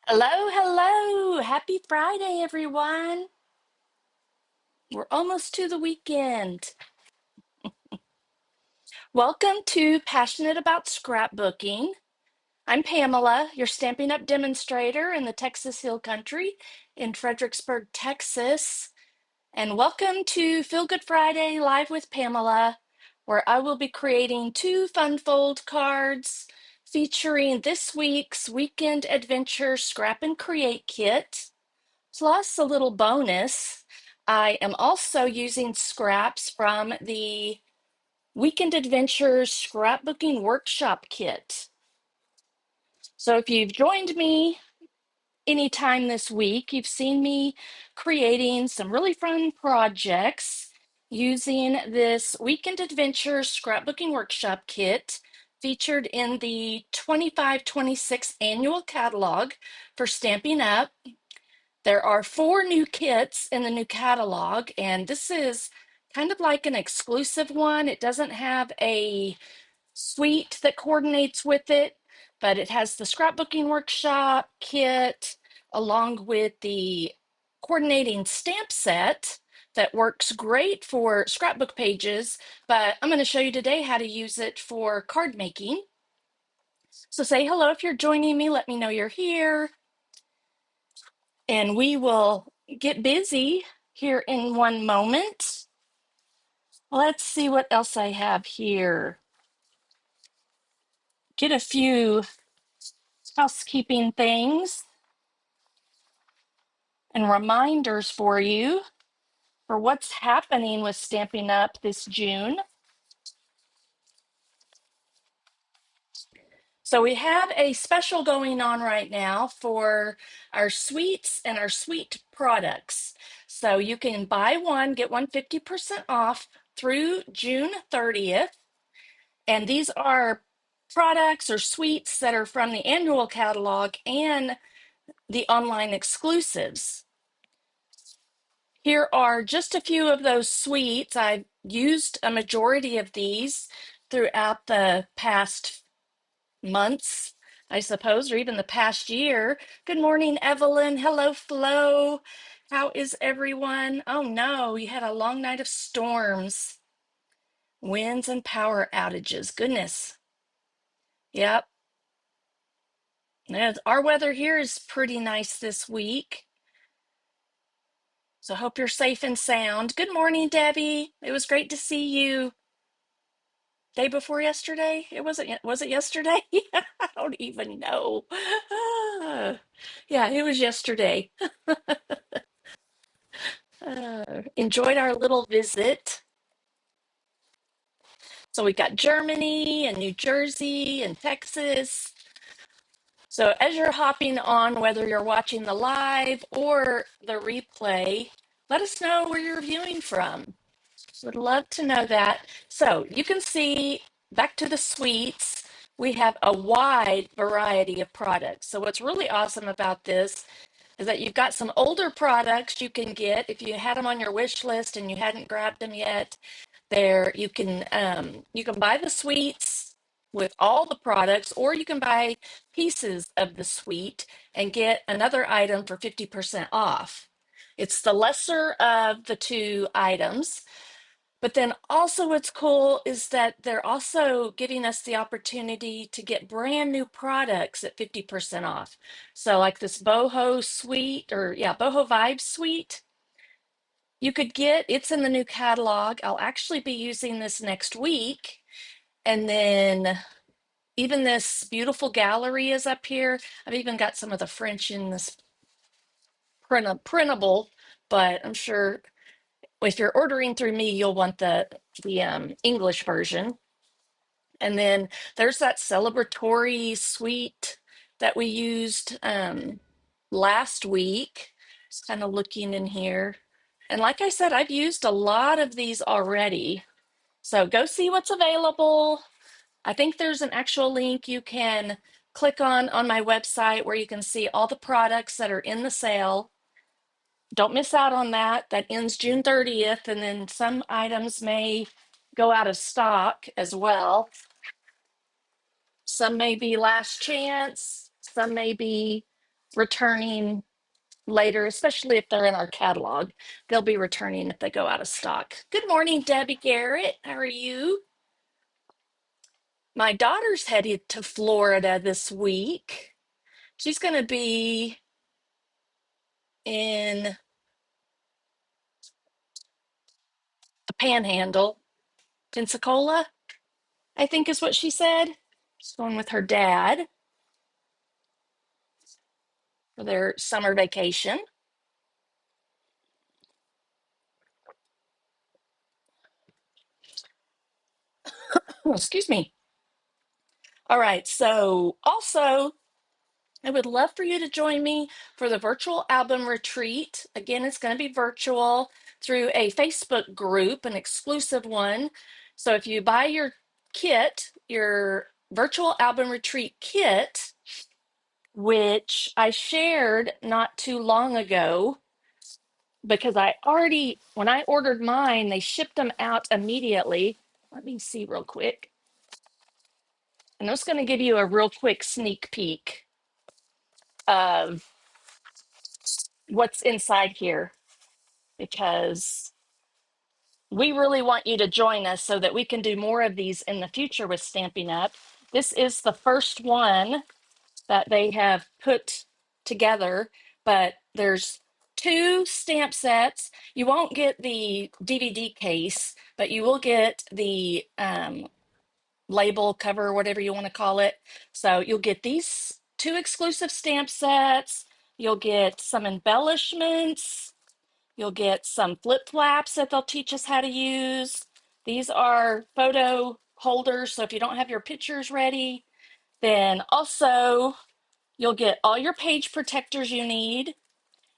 Hello, hello. Happy Friday, everyone. We're almost to the weekend. Welcome to Passionate About Scrapbooking. I'm Pamela, your Stampin' Up! Demonstrator in the Texas Hill Country in Fredericksburg, Texas. And welcome to Feel Good Friday Live with Pamela, where I will be creating two fun fold cards featuring this week's Weekend Adventure Scrap and Create kit. Plus a little bonus, I am also using scraps from the Weekend Adventures Scrapbooking Workshop Kit. So if you've joined me anytime this week, you've seen me creating some really fun projects using this Weekend Adventures Scrapbooking Workshop Kit featured in the 25-26 annual catalog for Stampin' Up! There are 4 new kits in the new catalog, and this is kind of like an exclusive one. It doesn't have a suite that coordinates with it, but it has the scrapbooking workshop kit along with the coordinating stamp set that works great for scrapbook pages, but I'm going to show you today how to use it for card making. So say hello if you're joining me. Let me know you're here. And we will get busy here in one moment. Let's see what else I have here. Get a few housekeeping things and reminders for you for what's happening with Stamping Up this June. So we have a special going on right now for our suites and our suite products. So you can buy one, get one 50% off through June 30th. And these are products or suites that are from the annual catalog and the online exclusives. Here are just a few of those suites. I've used a majority of these throughout the past months, I suppose, or even the past year. Good morning, Evelyn. Hello, Flo. How is everyone? Oh no, you had a long night of storms, winds, and power outages. Goodness. Yep. Our weather here is pretty nice this week. So I hope you're safe and sound. Good morning, Debbie. It was great to see you. Day before yesterday? Was it yesterday? I don't even know. Yeah, it was yesterday. Enjoyed our little visit. So we got Germany and New Jersey and Texas. So as you're hopping on, whether you're watching the live or the replay, let us know where you're viewing from. Would love to know that. So you can see, back to the suites, we have a wide variety of products. So what's really awesome about this is that you've got some older products you can get if you had them on your wish list and you hadn't grabbed them yet. There you can buy the suites with all the products, or you can buy pieces of the suite and get another item for 50% off. It's the lesser of the two items. But then also what's cool is that they're also giving us the opportunity to get brand new products at 50% off. So like this boho suite, or yeah, boho vibe suite, you could get, it's in the new catalog. I'll actually be using this next week. And then even this beautiful gallery is up here. I've even got some of the French in this printable, but I'm sure if you're ordering through me, you'll want the English version. And then there's that celebratory suite that we used last week. Just kind of looking in here. And like I said, I've used a lot of these already. So go see what's available. I think there's an actual link you can click on my website where you can see all the products that are in the sale. Don't miss out on that. That ends June 30th, and then some items may go out of stock as well. Some may be last chance, some may be returning later, especially if they're in our catalog. They'll be returning if they go out of stock. Good morning, Debbie Garrett. How are you? My daughter's headed to Florida this week. She's going to be in the Panhandle, Pensacola, I think is what she said. She's going with her dad for their summer vacation. Oh, excuse me. All right. So, also, I would love for you to join me for the virtual album retreat. Again, it's going to be virtual through a Facebook group, an exclusive one. So, if you buy your kit, your virtual album retreat kit, which I shared not too long ago, because I already, when I ordered mine, they shipped them out immediately. Let me see real quick. And I'm just going to give you a real quick sneak peek of what's inside here because we really want you to join us so that we can do more of these in the future with Stamping Up. This is the first one that they have put together, but there's two stamp sets. You won't get the DVD case, but you will get the label cover, whatever you want to call it. So you'll get these two exclusive stamp sets. You'll get some embellishments. You'll get some flip flaps that they'll teach us how to use. These are photo holders. So if you don't have your pictures ready, then also you'll get all your page protectors you need.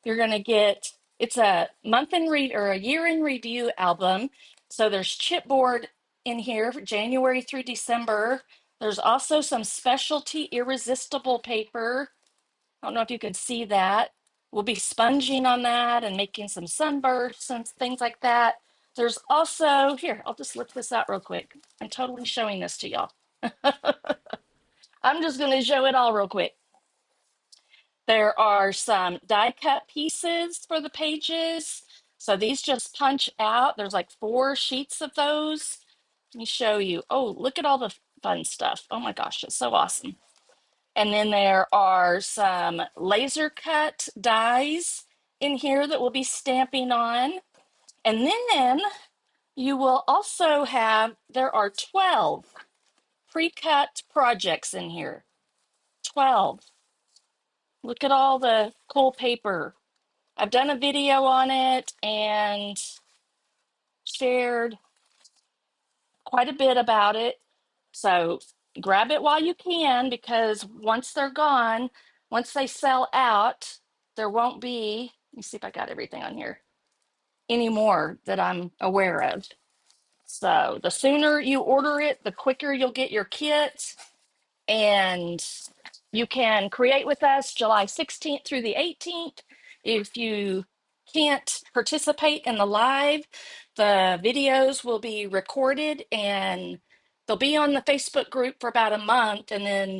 You're going to get, it's a month in read or a year in review album. So there's chipboard in here for January through December. There's also some specialty irresistible paper. I don't know if you can see that. We'll be sponging on that and making some sunbursts and things like that. There's also, here, I'll just lift this out real quick. I'm totally showing this to y'all. I'm just going to show it all real quick. There are some die cut pieces for the pages. So these just punch out. There's like 4 sheets of those. Let me show you. Oh, look at all the fun stuff. Oh my gosh, it's so awesome. And then there are some laser cut dies in here that we'll be stamping on. And then you will also have, there are 12 pre-cut projects in here. 12. Look at all the cool paper. I've done a video on it and shared quite a bit about it. So grab it while you can because once they're gone, once they sell out, there won't be, let me see if I got everything on here, anymore that I'm aware of. So the sooner you order it, the quicker you'll get your kit. And you can create with us July 16th through the 18th. If you can't participate in the live, the videos will be recorded and they'll be on the Facebook group for about a month, and then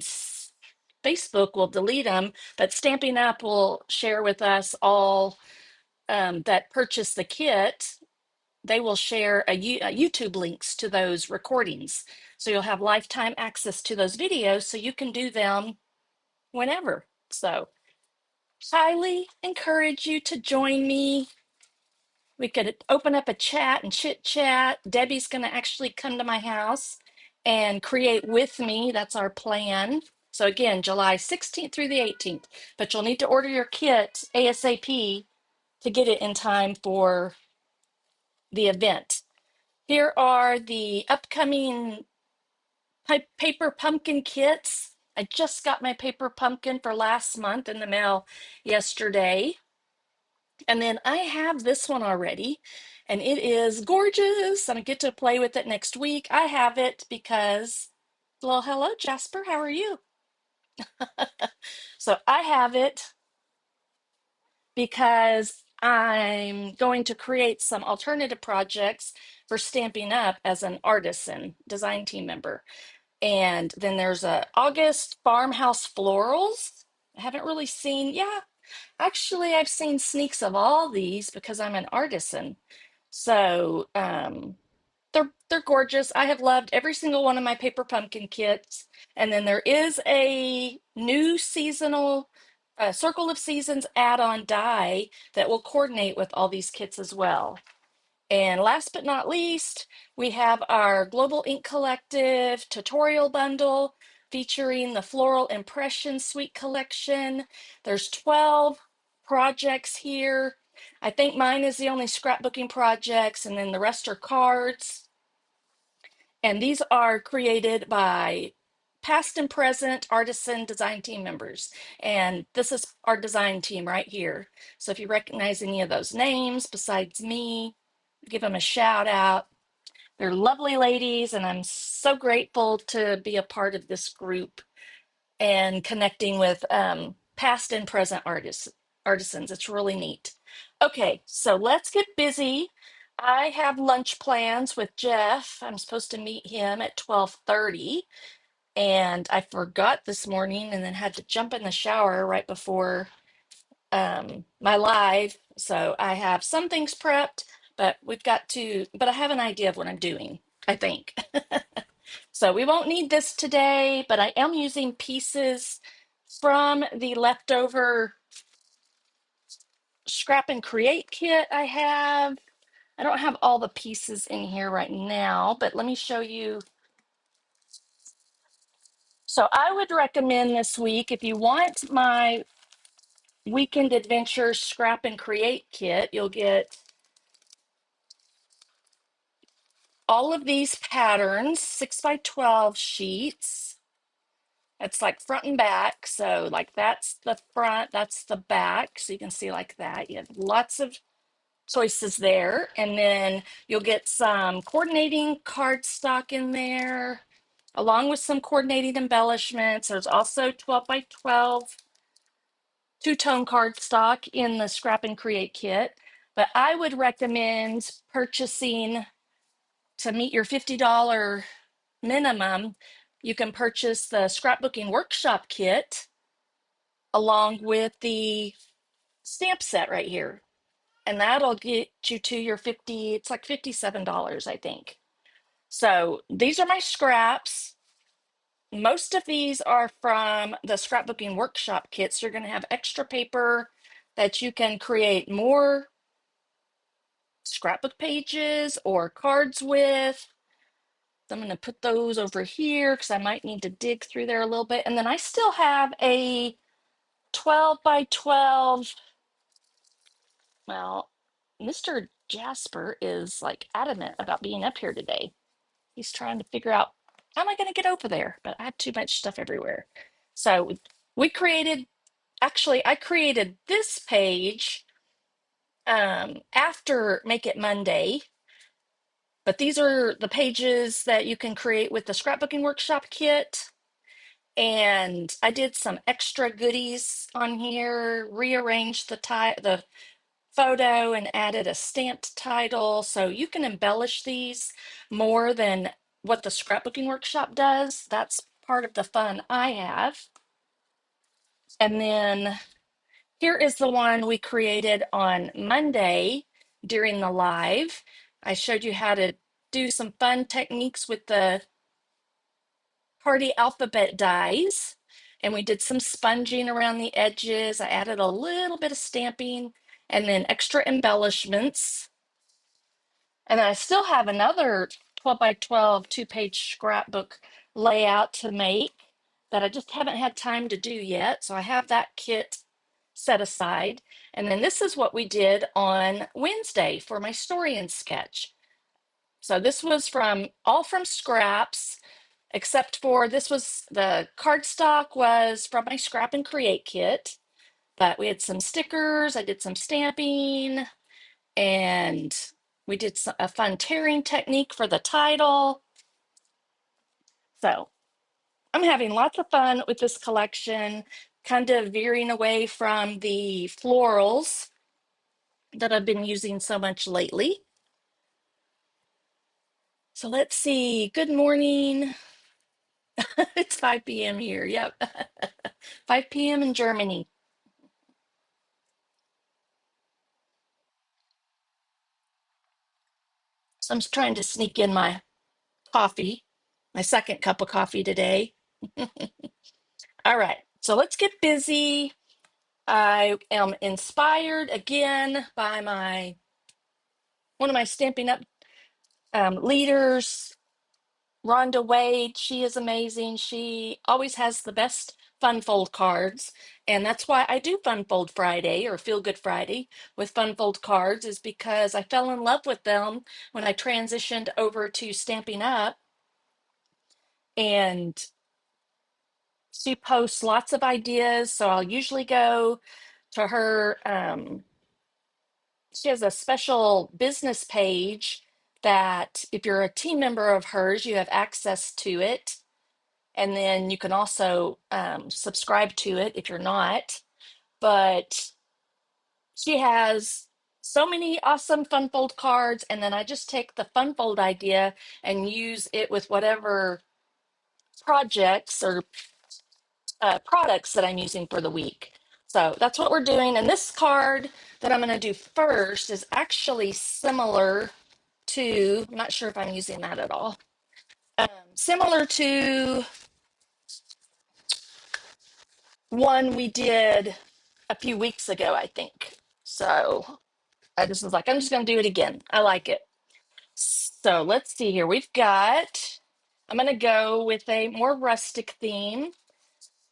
Facebook will delete them, but Stamping Up will share with us all that purchase the kit. They will share YouTube links to those recordings. So you'll have lifetime access to those videos so you can do them whenever. So highly encourage you to join me. We could open up a chat and chit chat. Debbie's going to actually come to my house and create with me. That's our plan. So again, July 16th through the 18th, but you'll need to order your kit ASAP to get it in time for the event. Here are the upcoming paper pumpkin kits. I just got my paper pumpkin for last month in the mail yesterday. And then I have this one already, and it is gorgeous. I'm gonna get to play with it next week. I have it because, well, hello, Jasper. How are you? So I have it because I'm going to create some alternative projects for Stamping Up as an artisan design team member. And then there's a August Farmhouse Florals. I haven't really seen, yeah, actually, I've seen sneaks of all these because I'm an artisan. So, they're gorgeous. I have loved every single one of my paper pumpkin kits. And then there is a new seasonal Circle of Seasons add-on die that will coordinate with all these kits as well. And last but not least, we have our Global Ink Collective tutorial bundle featuring the Floral Impression Suite collection. There's 12 projects here. I think mine is the only scrapbooking projects, and then the rest are cards. And these are created by past and present artisan design team members. And this is our design team right here. So if you recognize any of those names besides me, give them a shout out. They're lovely ladies, and I'm so grateful to be a part of this group and connecting with past and present artisans. It's really neat. Okay, so let's get busy. I have lunch plans with Jeff. I'm supposed to meet him at 12:30, and I forgot this morning and then had to jump in the shower right before my live. So I have some things prepped, but but I have an idea of what I'm doing, I think. So we won't need this today, but I am using pieces from the leftover scrap and create kit I have. I don't have all the pieces in here right now, but let me show you. So I would recommend this week, if you want my Weekend Adventure Scrap and Create kit, you'll get all of these patterns, 6x12 sheets. It's like front and back. So like that's the front, that's the back. So you can see like that. You have lots of choices there. And then you'll get some coordinating cardstock in there, along with some coordinating embellishments. There's also 12x12 two-tone cardstock in the Scrap and Create kit. But I would recommend purchasing, to meet your $50 minimum, you can purchase the Scrapbooking Workshop kit along with the stamp set right here. And that'll get you to your 50, it's like $57, I think. So these are my scraps. Most of these are from the Scrapbooking Workshop kits. You're going to have extra paper that you can create more scrapbook pages or cards with. So I'm going to put those over here because I might need to dig through there a little bit. And then I still have a 12x12. Well, Mr. Jasper is like adamant about being up here today. He's trying to figure out how am I going to get over there, but I have too much stuff everywhere. So we created, actually, I created this page after Make It Monday, but these are the pages that you can create with the Scrapbooking Workshop kit. And I did some extra goodies on here, rearranged the photo and added a stamped title. So you can embellish these more than what the Scrapbooking Workshop does. That's part of the fun I have. And then here is the one we created on Monday during the live. I showed you how to do some fun techniques with the party alphabet dies. And we did some sponging around the edges. I added a little bit of stamping and then extra embellishments. And I still have another 12x12 two-page scrapbook layout to make that I just haven't had time to do yet. So I have that kit set aside. And then this is what we did on Wednesday for my story and sketch. So this was all from scraps, except for this was the cardstock was from my Scrap and Create kit. But we had some stickers, I did some stamping, and we did a fun tearing technique for the title. So I'm having lots of fun with this collection, kind of veering away from the florals that I've been using so much lately. So let's see. Good morning. It's 5 p.m. here. Yep. 5 p.m. in Germany. So I'm trying to sneak in my coffee, my second cup of coffee today. All right. So let's get busy. I am inspired again by my one of my Stampin' Up! Leaders, Rhonda Wade. She is amazing. She always has the best Fun Fold cards. And that's why I do Fun Fold Friday or Feel Good Friday with Fun Fold cards, is because I fell in love with them when I transitioned over to Stampin' Up! And she posts lots of ideas. So I'll usually go to her. She has a special business page that if you're a team member of hers, you have access to it. And then you can also subscribe to it if you're not. But she has so many awesome fun fold cards. And then I just take the fun fold idea and use it with whatever projects or products that I'm using for the week. So that's what we're doing. And this card that I'm going to do first is actually similar to, I'm not sure if I'm using that at all, similar to one we did a few weeks ago, I think. So I just was like, I'm just going to do it again. I like it. So let's see here. I'm going to go with a more rustic theme.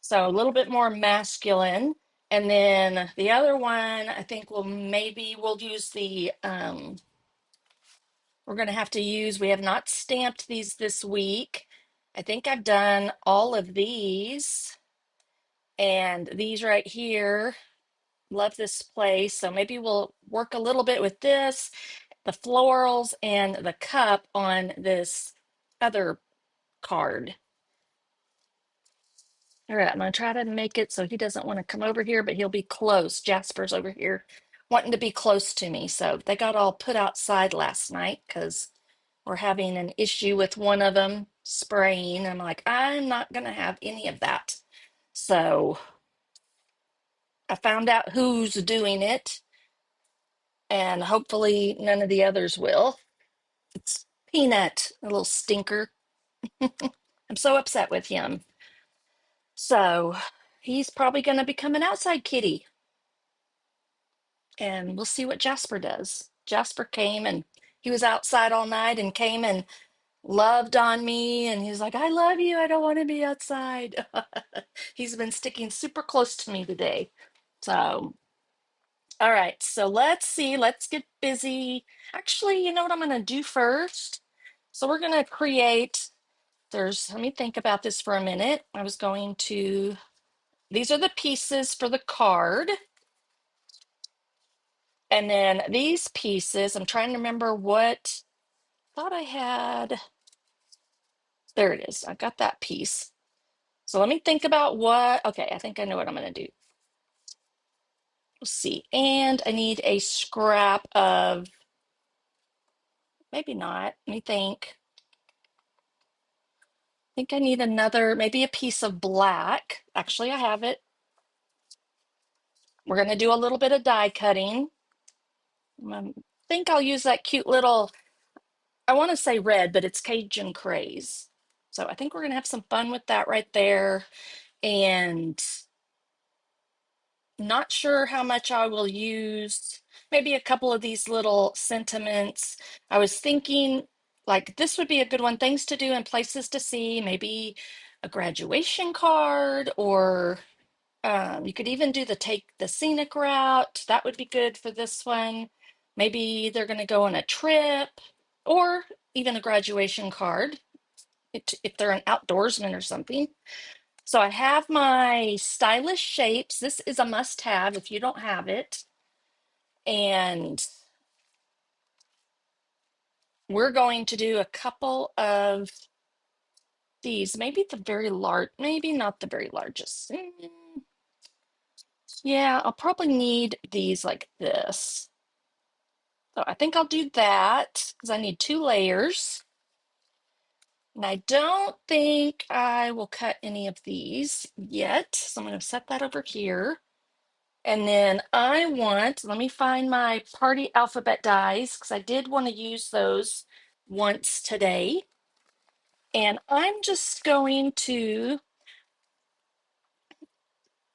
So a little bit more masculine. And then the other one, I think we'll use we're going to have to use, we have not stamped these this week. I think I've done all of these. And these right here, love this place. So maybe we'll work a little bit with this, the florals and the cup on this other card. All right, I'm gonna try to make it so he doesn't want to come over here, but he'll be close. Jasper's over here wanting to be close to me. So they got all put outside last night because we're having an issue with one of them spraying. I'm like, I'm not gonna have any of that. So I found out who's doing it, and hopefully none of the others will. It's Peanut, a little stinker. I'm so upset with him. So he's probably gonna become an outside kitty. And we'll see what Jasper does. Jasper came and he was outside all night and came and loved on me. And he's like, I love you. I don't want to be outside. He's been sticking super close to me today. So, all right. So let's see. Let's get busy. Actually, you know what I'm going to do first? So we're going to let me think about this for a minute. These are the pieces for the card. And then these pieces, I'm trying to remember what thought I had. There it is. I got that piece. So let me think about okay, I think I know what I'm going to do. Let's see. And I need a scrap of, maybe not. Let me think. I think I need maybe a piece of black. Actually, I have it. We're going to do a little bit of die cutting. I think I'll use that cute little, I want to say red, but it's Cajun Craze. So I think we're going to have some fun with that right there. And not sure how much I will use. Maybe a couple of these little sentiments. I was thinking like this would be a good one. Things to do and places to see. Maybe a graduation card, or you could even do the take the scenic route. That would be good for this one. Maybe they're going to go on a trip, or even a graduation card if they're an outdoorsman or something. So I have my stylish shapes. This is a must-have if you don't have it. And we're going to do a couple of these, maybe the very large, maybe not the very largest. Yeah, I'll probably need these like this. So I think I'll do that because I need 2 layers. And I don't think I will cut any of these yet. So I'm going to set that over here. And then let me find my party alphabet dies because I did want to use those once today. And I'm just going to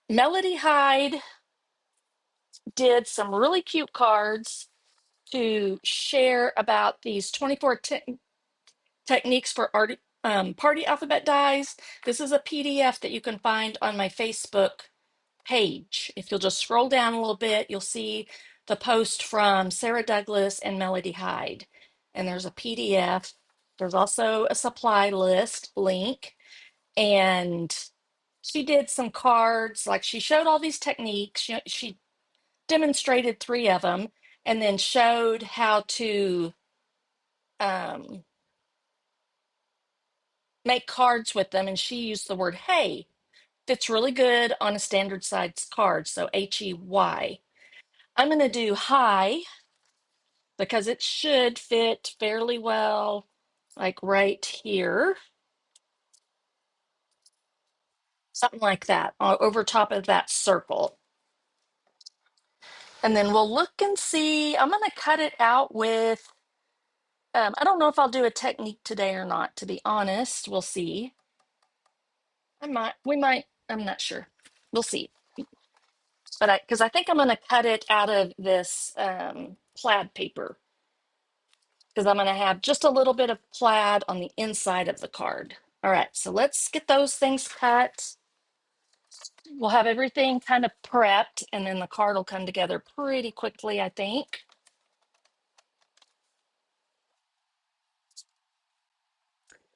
Melody Hyde did some really cute cards to share about these 24 techniques for party alphabet dies. This is a PDF that you can find on my Facebook page. If you'll just scroll down a little bit, you'll see the post from Sarah Douglas and Melody Hyde. And there's a PDF. There's also a supply list link. And she did some cards, like she showed all these techniques. She demonstrated three of them and then showed how to um, make cards with them. And she used the word hey. Fits really good on a standard size card. So HEY. I'm going to do high because it should fit fairly well, like right here, something like that, over top of that circle. And then we'll look and see. I'm going to cut it out with, I don't know if I'll do a technique today or not, to be honest. We'll see. We might, I'm not sure. We'll see. But because I think I'm going to cut it out of this plaid paper because I'm going to have just a little bit of plaid on the inside of the card. All right, so let's get those things cut. We'll have everything kind of prepped and then the card will come together pretty quickly, I think.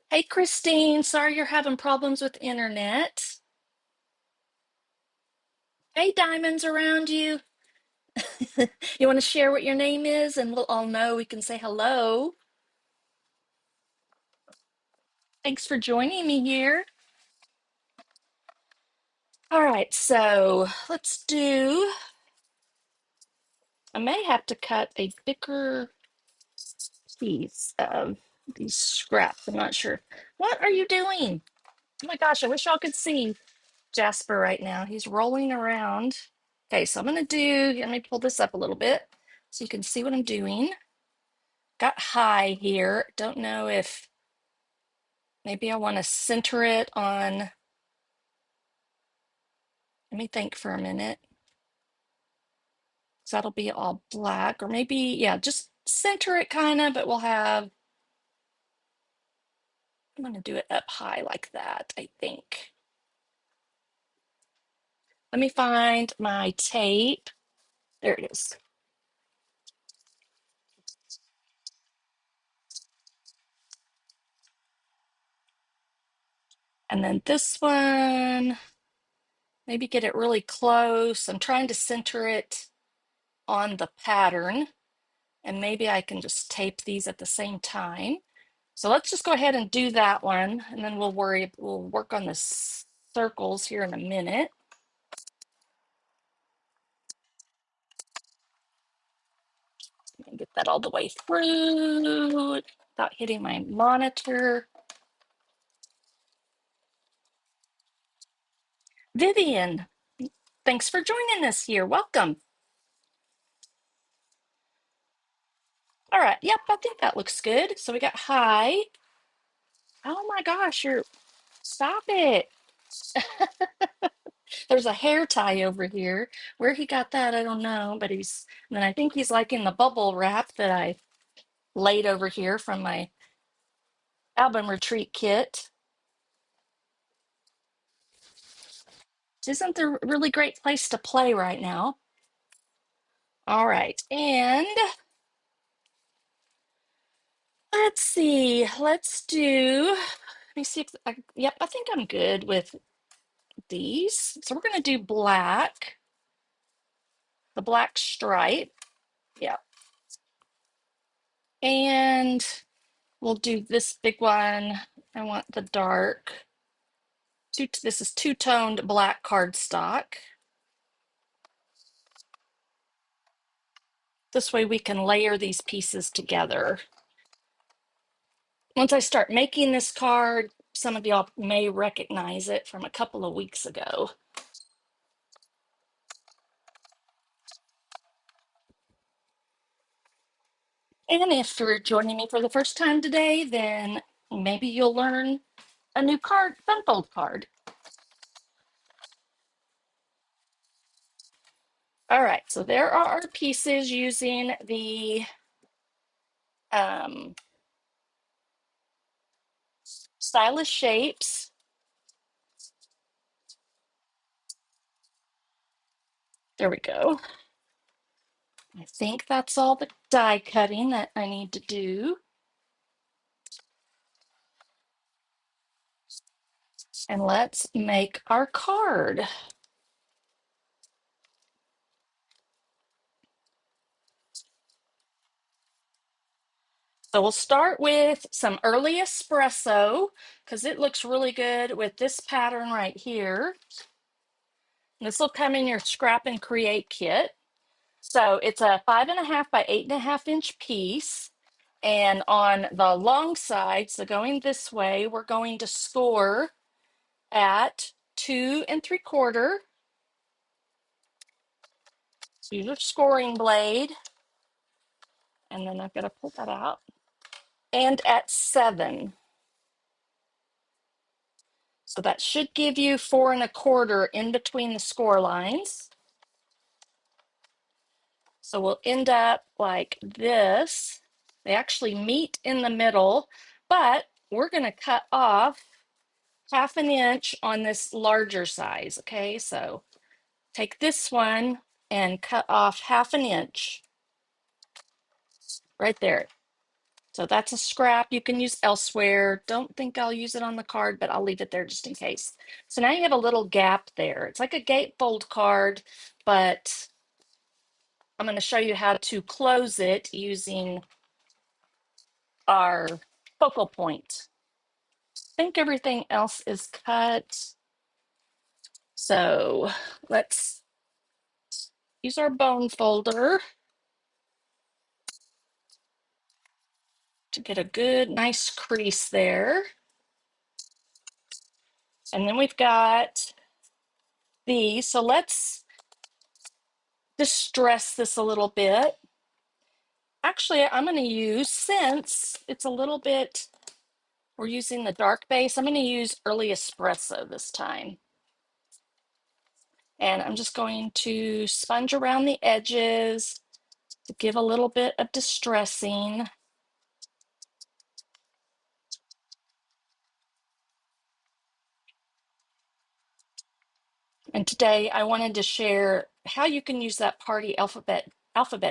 Hey, Christine, sorry you're having problems with internet. Hey, diamonds around you. You want to share what your name is and we'll all know we can say hello. Thanks for joining me here. All right, so I may have to cut a thicker piece of these scraps. I'm not sure. What are you doing? Oh my gosh, I wish y'all could see Jasper right now. He's rolling around. Okay, so let me pull this up a little bit so you can see what I'm doing. Got high here. Don't know if maybe I want to center it on, let me think for a minute. So that'll be all black, or maybe, yeah, just center it kind of, but I'm going to do it up high like that, I think. Let me find my tape. There it is. And then this one, maybe get it really close. I'm trying to center it on the pattern, and maybe I can just tape these at the same time. So let's just go ahead and do that one, and then we'll work on the circles here in a minute. And get that all the way through without hitting my monitor. Vivian, thanks for joining us here. Welcome. All right, yep, I think that looks good. So we got high. Oh my gosh, stop it. There's a hair tie over here. Where he got that, I don't know, but and then I think he's like in the bubble wrap that I laid over here from my album retreat kit. Isn't there a really great place to play right now? All right, and let's see. Let me see if yep, I think I'm good with these. So we're going to do black, the black stripe. Yeah. And we'll do this big one. I want the dark. This is two-toned black cardstock. This way we can layer these pieces together. Once I start making this card, some of y'all may recognize it from a couple of weeks ago. And if you're joining me for the first time today, then maybe you'll learn a new card, fun fold card. All right, so there are our pieces using the um, stylish shapes. There we go. I think that's all the die cutting that I need to do. And let's make our card. So we'll start with some early espresso because it looks really good with this pattern right here. This will come in your scrap and create kit. So it's a 5.5 by 8.5 inch piece. And on the long side, so going this way, we're going to score at 2 3/4. So use a scoring blade. And then I've got to pull that out. And at 7. So that should give you 4 1/4 in between the score lines. So we'll end up like this. They actually meet in the middle, but we're going to cut off 1/2 inch on this larger size. Okay, so take this one and cut off 1/2 inch right there. So that's a scrap you can use elsewhere. Don't think I'll use it on the card, but I'll leave it there just in case. So now you have a little gap there. It's like a gatefold card, but I'm going to show you how to close it using our focal point. I think everything else is cut. So let's use our bone folder to get a good, nice crease there. And then we've got these. So let's distress this a little bit. Actually, I'm going to use, since it's a little bit, we're using the dark base, I'm going to use early espresso this time. And I'm just going to sponge around the edges to give a little bit of distressing. And today I wanted to share how you can use that party alphabet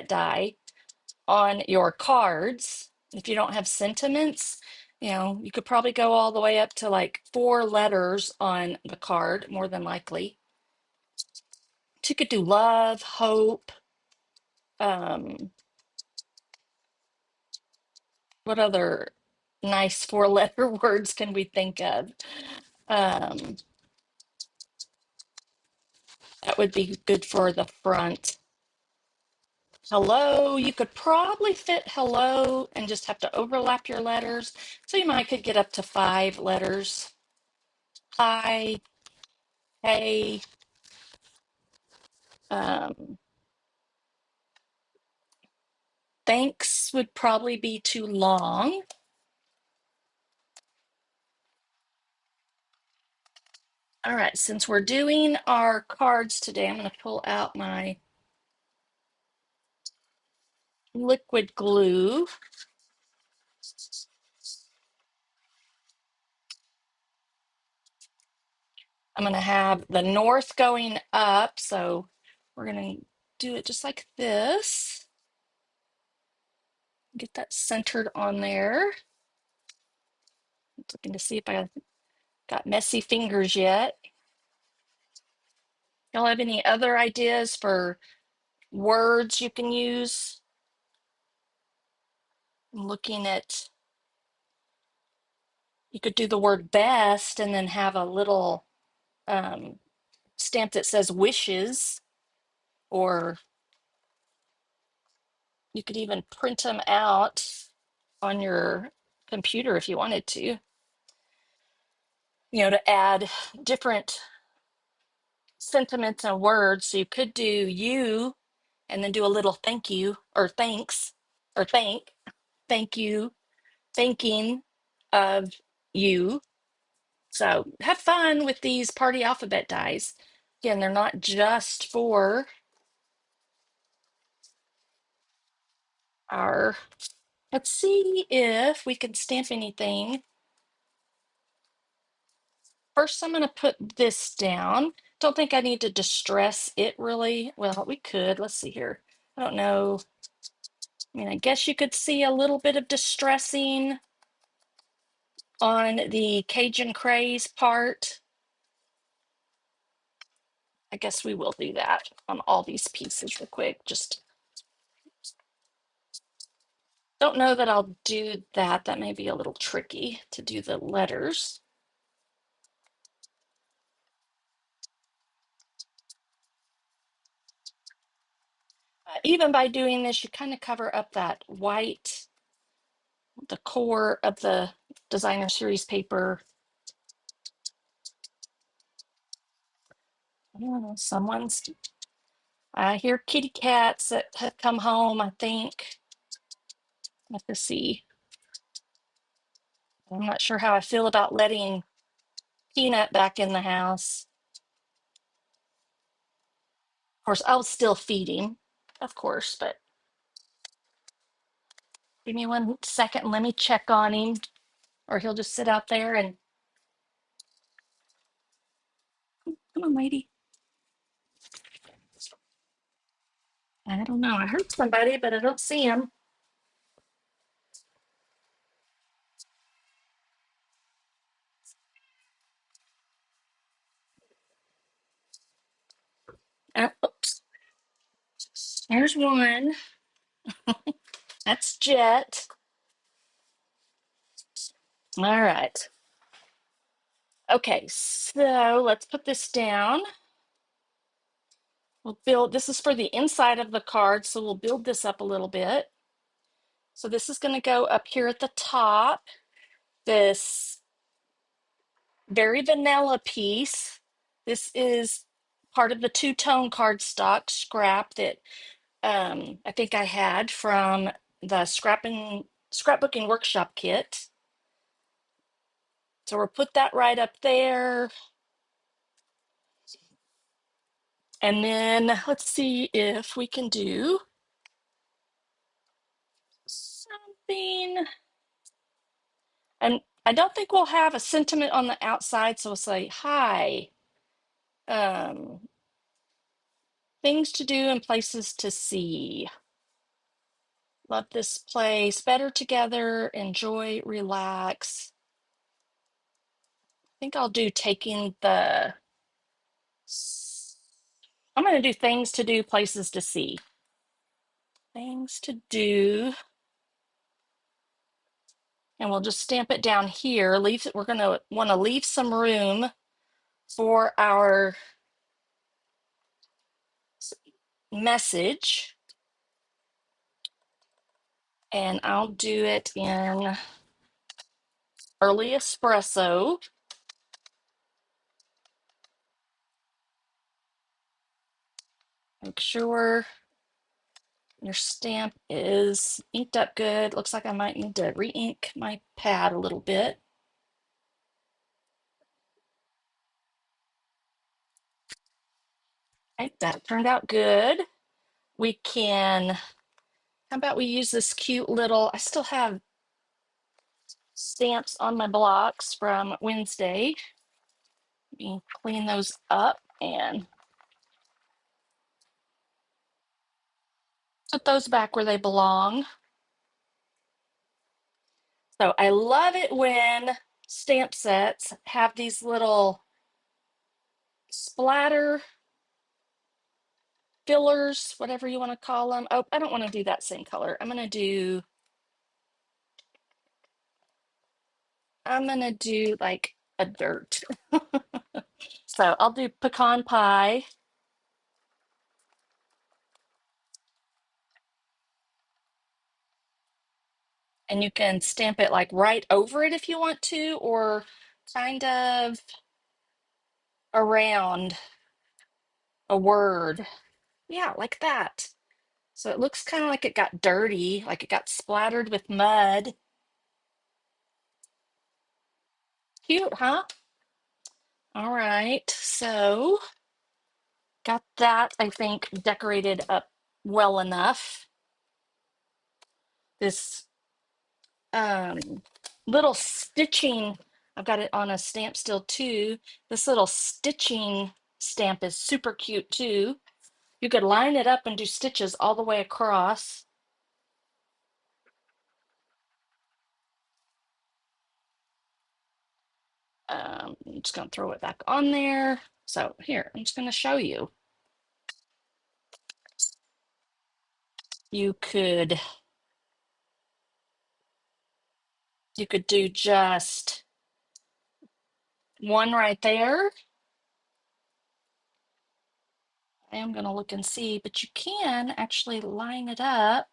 die on your cards. If you don't have sentiments, you could probably go all the way up to like 4 letters on the card, more than likely. So you could do love, hope, what other nice 4-letter words can we think of? Um, that would be good for the front. Hello, you could probably fit hello and just have to overlap your letters. So you might could get up to 5 letters. Hi, hey, um, thanks would probably be too long. All right, since we're doing our cards today, I'm going to pull out my liquid glue. I'm going to have the north going up, so we're going to do it just like this. Get that centered on there. Looking to see if I got messy fingers yet. Y'all have any other ideas for words you can use? I'm looking at, you could do the word best and then have a little stamp that says wishes, or you could even print them out on your computer if you wanted to, to add different sentiments and words. So you could do you and then do a little thank you or thanks or thank you, thanking of you. So have fun with these party alphabet dies. Again, they're not just for our, let's see if we can stamp anything. First, I'm going to put this down. Don't think I need to distress it really. Well, we could. Let's see here. I don't know. I mean, I guess you could see a little bit of distressing on the Cajun Craze part. I guess we will do that on all these pieces real quick. Just don't know that I'll do that. That may be a little tricky to do the letters. Even by doing this, you kind of cover up that white, the core of the designer series paper. I don't know, I hear kitty cats that have come home, I think. Let's see. I'm not sure how I feel about letting Peanut back in the house. Of course, I'll still feed him, of course, but give me 1 second and let me check on him, or he'll just sit out there and come on, lady. I don't know. I heard somebody, but I don't see him. Oops. There's one. That's Jet. All right. Okay, so let's put this down. We'll build, this is for the inside of the card, so we'll build this up a little bit. So this is going to go up here at the top. This very vanilla piece. This is part of the two-tone cardstock scrap that I think I had from the scrapbooking workshop kit. So we'll put that right up there. And then let's see if we can do something. And I don't think we'll have a sentiment on the outside, so we'll say, hi, um, things to do and places to see. Love this place, better together, enjoy, relax. I think I'll do I'm going to do things to do, places to see. Things to do. And we'll just stamp it down here. We're going to want to leave some room for our message. And I'll do it in early espresso. Make sure your stamp is inked up good. Looks like I might need to re-ink my pad a little bit. Okay, that turned out good. We can, how about we use this cute little, I still have stamps on my blocks from Wednesday. Let me clean those up and put those back where they belong. So I love it when stamp sets have these little splatter fillers, whatever you want to call them. Oh, I don't want to do that same color. I'm going to do like a dirt. So I'll do pecan pie. And you can stamp it like right over it if you want to, or kind of around a word. Yeah, like that. So it looks kind of like it got dirty, like it got splattered with mud. Cute, huh? All right, so got that, I think, decorated up well enough. This um, little stitching, I've got it on a stamp still too. This little stitching stamp is super cute too. You could line it up and do stitches all the way across. I'm just going to throw it back on there. So here, I'm just going to show you. You could you could do just one right there. I am going to look and see, but you can actually line it up.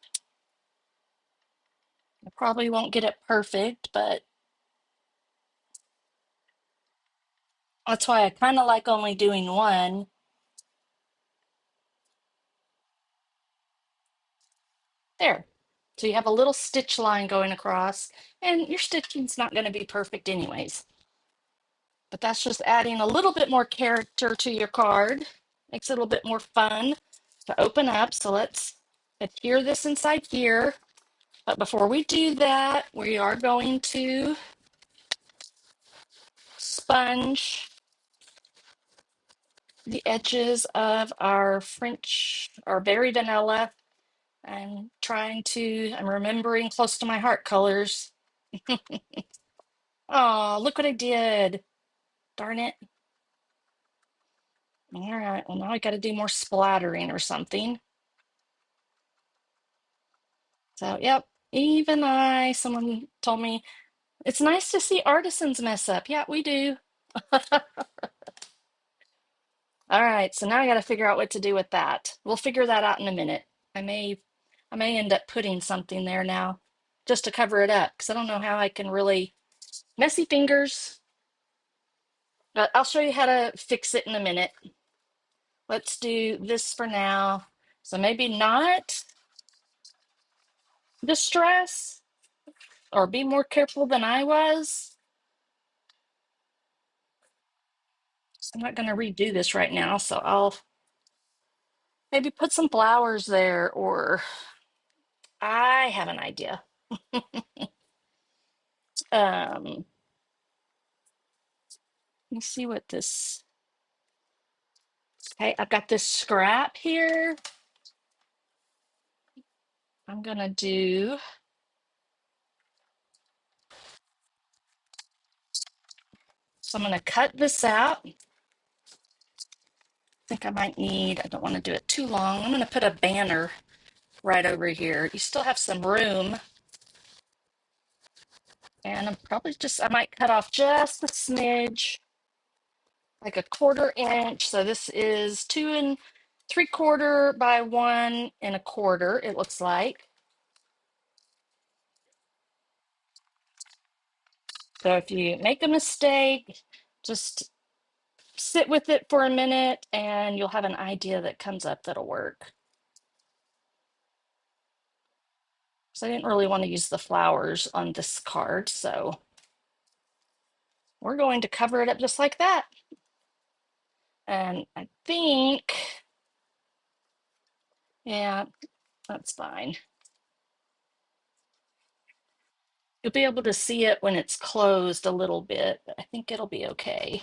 I probably won't get it perfect, but that's why I kind of like only doing one. There. So you have a little stitch line going across, and your stitching's not going to be perfect anyways. But that's just adding a little bit more character to your card. Makes it a little bit more fun to open up. So let's adhere this inside here. But before we do that, we are going to sponge the edges of our French, our berry vanilla. I'm remembering close to my heart colors. Oh, look what I did. Darn it. All right, well, now I got to do more splattering or something. So, yep, someone told me, it's nice to see artisans mess up. Yeah, we do. All right, so now I got to figure out what to do with that. We'll figure that out in a minute. I may, I may end up putting something there now just to cover it up because I don't know how I can really messy fingers. But I'll show you how to fix it in a minute. Let's do this for now. So maybe not distress or be more careful than I was. I'm not going to redo this right now, so I'll maybe put some flowers there, or I have an idea. Let me see what this. Okay, I've got this scrap here. I'm gonna do. So I'm gonna cut this out. I think I might need. I don't want to do it too long. I'm gonna put a banner right over here. You still have some room, and I might cut off just a smidge, like a 1/4 inch. So this is 2 3/4 by 1 1/4, it looks like. So if you make a mistake, just sit with it for a minute and you'll have an idea that comes up that'll work. So I didn't really want to use the flowers on this card, so we're going to cover it up just like that. And I think, yeah, that's fine. You'll be able to see it when it's closed a little bit, but I think it'll be okay.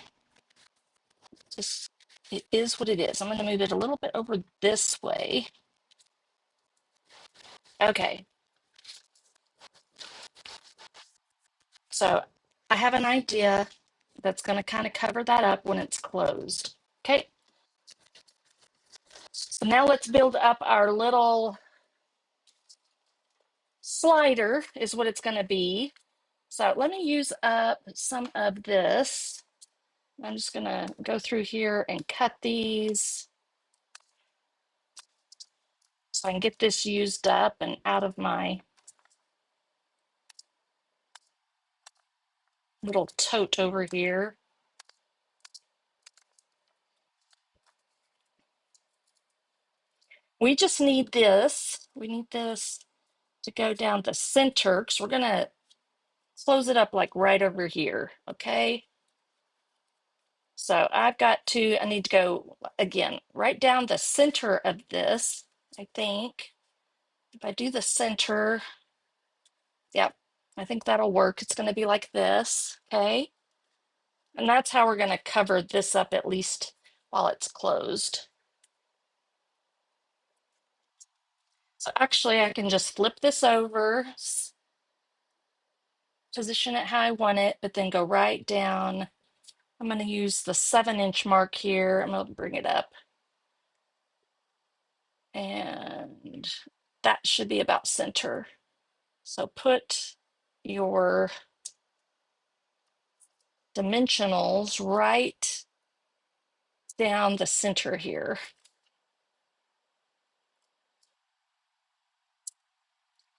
Just, it is what it is. I'm going to move it a little bit over this way. Okay, so I have an idea that's going to kind of cover that up when it's closed. Okay, so now let's build up our little slider is what it's going to be. So let me use up some of this. I'm just going to go through here and cut these so I can get this used up and out of my little tote over here. We just need this. We need this to go down the center because we're gonna close it up like right over here, okay? So I need to go again right down the center of this, I think. If I do the center, yep, I think that'll work. It's gonna be like this, okay? And that's how we're gonna cover this up at least while it's closed. So actually I can just flip this over, position it how I want it, but then go right down. I'm going to use the 7-inch mark here. I'm going to bring it up. And that should be about center. So put your dimensionals right down the center here.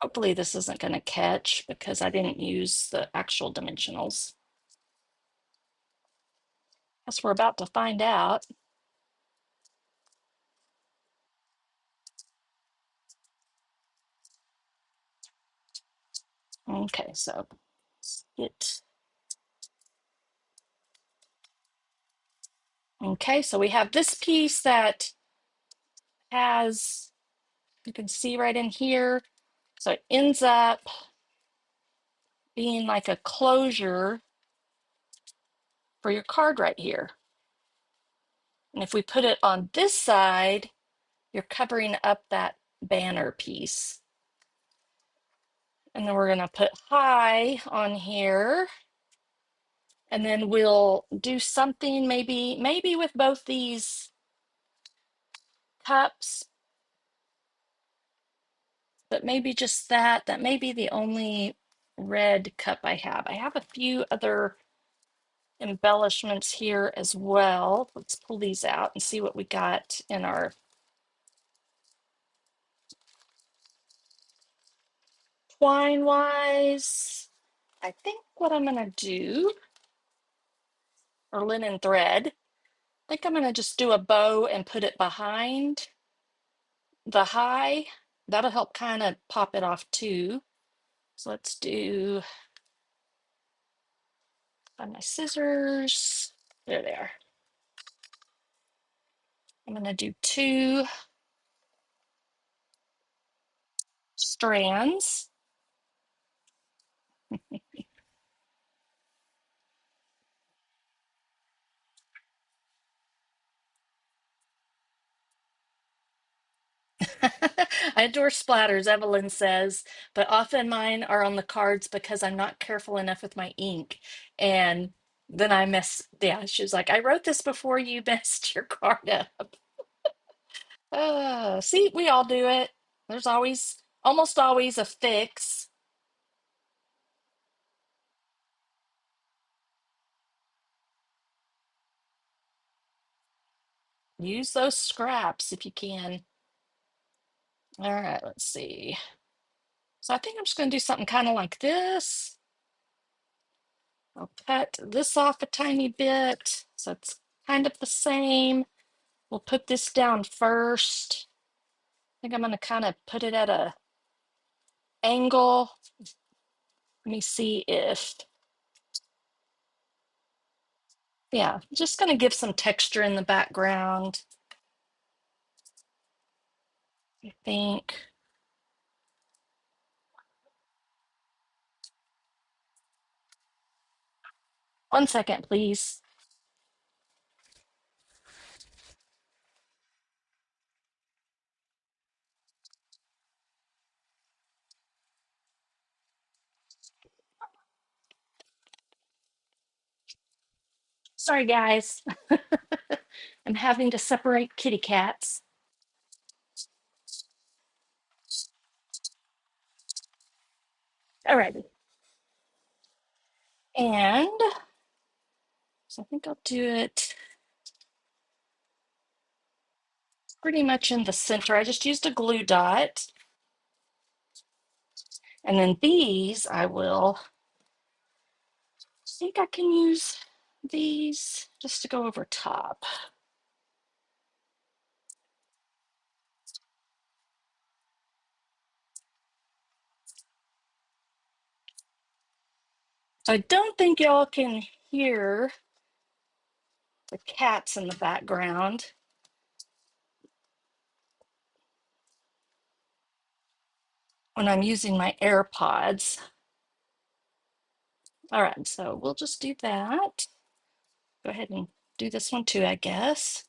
Hopefully this isn't going to catch because I didn't use the actual dimensionals. Guess we're about to find out. Okay, so get. Okay, so we have this piece that has, you can see right in here. So it ends up being like a closure for your card right here. And if we put it on this side, you're covering up that banner piece. And then we're gonna put hi on here. And then we'll do something maybe with both these cups, but maybe just that. That may be the only red cup I have. I have a few other embellishments here as well. Let's pull these out and see what we got in our twine wise. I think what I'm gonna do, or linen thread, I think I'm gonna just do a bow and put it behind the high. That'll help kind of pop it off too. So let's do, find my scissors. There they are. I'm gonna do 2 strands. I adore splatters, Evelyn says, but often mine are on the cards because I'm not careful enough with my ink. And then I mess, yeah, she was like, I wrote this before you messed your card up. See, we all do it. There's almost always a fix. Use those scraps if you can. All right, let's see. So I think I'm just going to do something kind of like this. I'll cut this off a tiny bit so it's kind of the same. We'll put this down first. I think I'm going to kind of put it at a angle. Let me see if, yeah, just going to give some texture in the background, I think. One second, please. Sorry, guys. I'm having to separate kitty cats. Alrighty. And so I think I'll do it pretty much in the center. I just used a glue dot. And then these I will think I can use these just to go over top. I don't think y'all can hear the cats in the background. When I'm using my AirPods. All right, so we'll just do that. Go ahead and do this one too, I guess.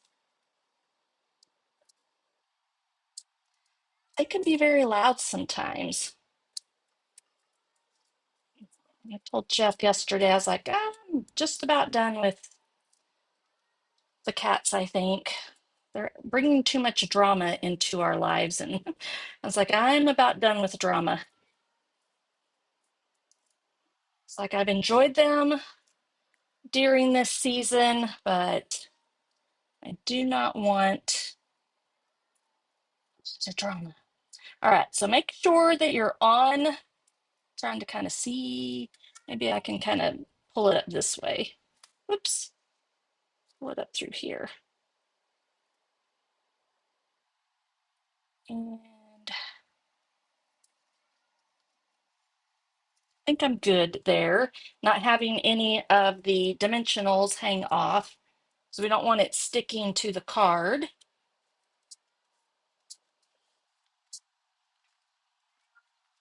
They can be very loud sometimes. I told Jeff yesterday, I was like, I'm just about done with the cats, I think. They're bringing too much drama into our lives. And I was like, I'm about done with drama. It's like I've enjoyed them during this season, but I do not want the drama. All right, so make sure that you're on, trying to kind of see. Maybe I can kind of pull it up this way. Whoops, pull it up through here. And I think I'm good there. Not having any of the dimensionals hang off, so we don't want it sticking to the card.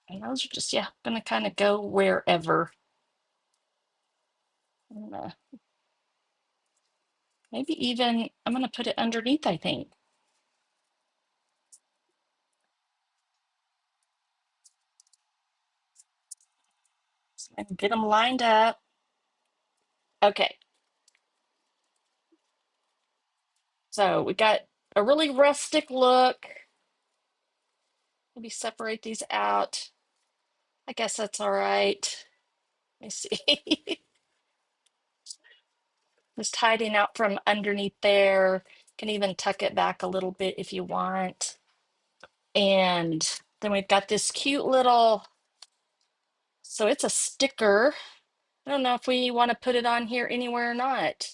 And those are just, yeah, gonna kind of go wherever. Maybe even, I'm gonna put it underneath, I think. And get them lined up. Okay, so we got a really rustic look. Maybe separate these out. I guess that's all right. Let me see. Just hiding out from underneath there. Can even tuck it back a little bit if you want. And then we've got this cute little, so it's a sticker. I don't know if we want to put it on here anywhere or not.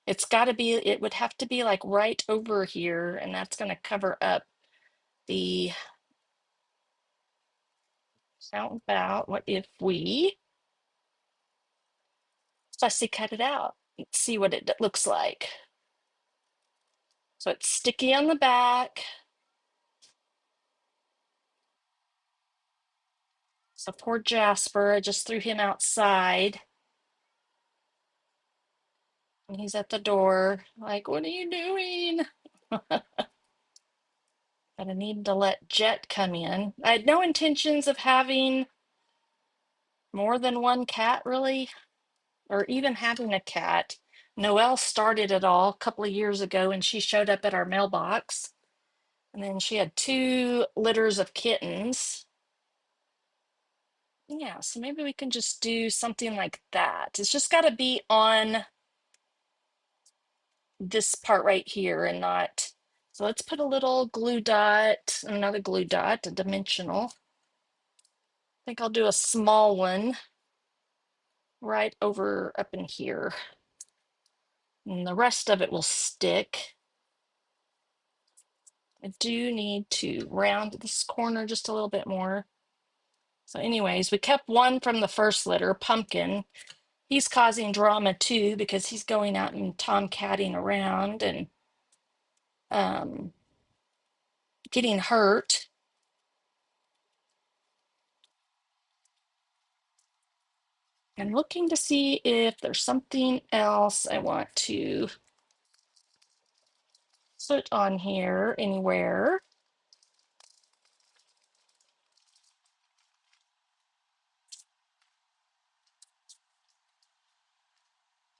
It's got to be, it would have to be like right over here, and that's going to cover up the, how about, what if we fussy cut it out? Let's see what it looks like. So it's sticky on the back. So poor Jasper, I just threw him outside. And he's at the door, like, what are you doing? But I need to let Jet come in. I had no intentions of having more than one cat, really, or even having a cat. Noelle started it all a couple of years ago, and she showed up at our mailbox. And then she had two litters of kittens. Yeah, so maybe we can just do something like that. It's just got to be on this part right here and not. So let's put a little glue dot, another glue dot, a dimensional. I think I'll do a small one right over up in here. And the rest of it will stick. I do need to round this corner just a little bit more. So anyways, we kept one from the first litter, Pumpkin. He's causing drama too because he's going out and tomcatting around and um, getting hurt. I'm looking to see if there's something else I want to put on here anywhere.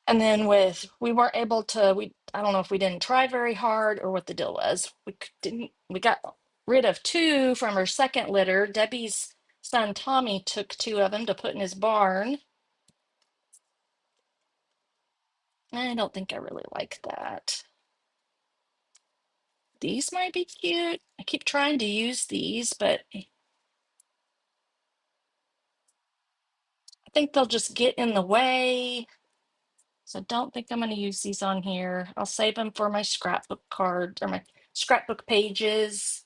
And then we weren't able to, I don't know if we didn't try very hard or what the deal was. We got rid of two from her second litter. Debbie's son Tommy took two of them to put in his barn. I don't think I really like that. These might be cute. I keep trying to use these, but I think they'll just get in the way. So don't think I'm going to use these on here. I'll save them for my scrapbook card or my scrapbook pages.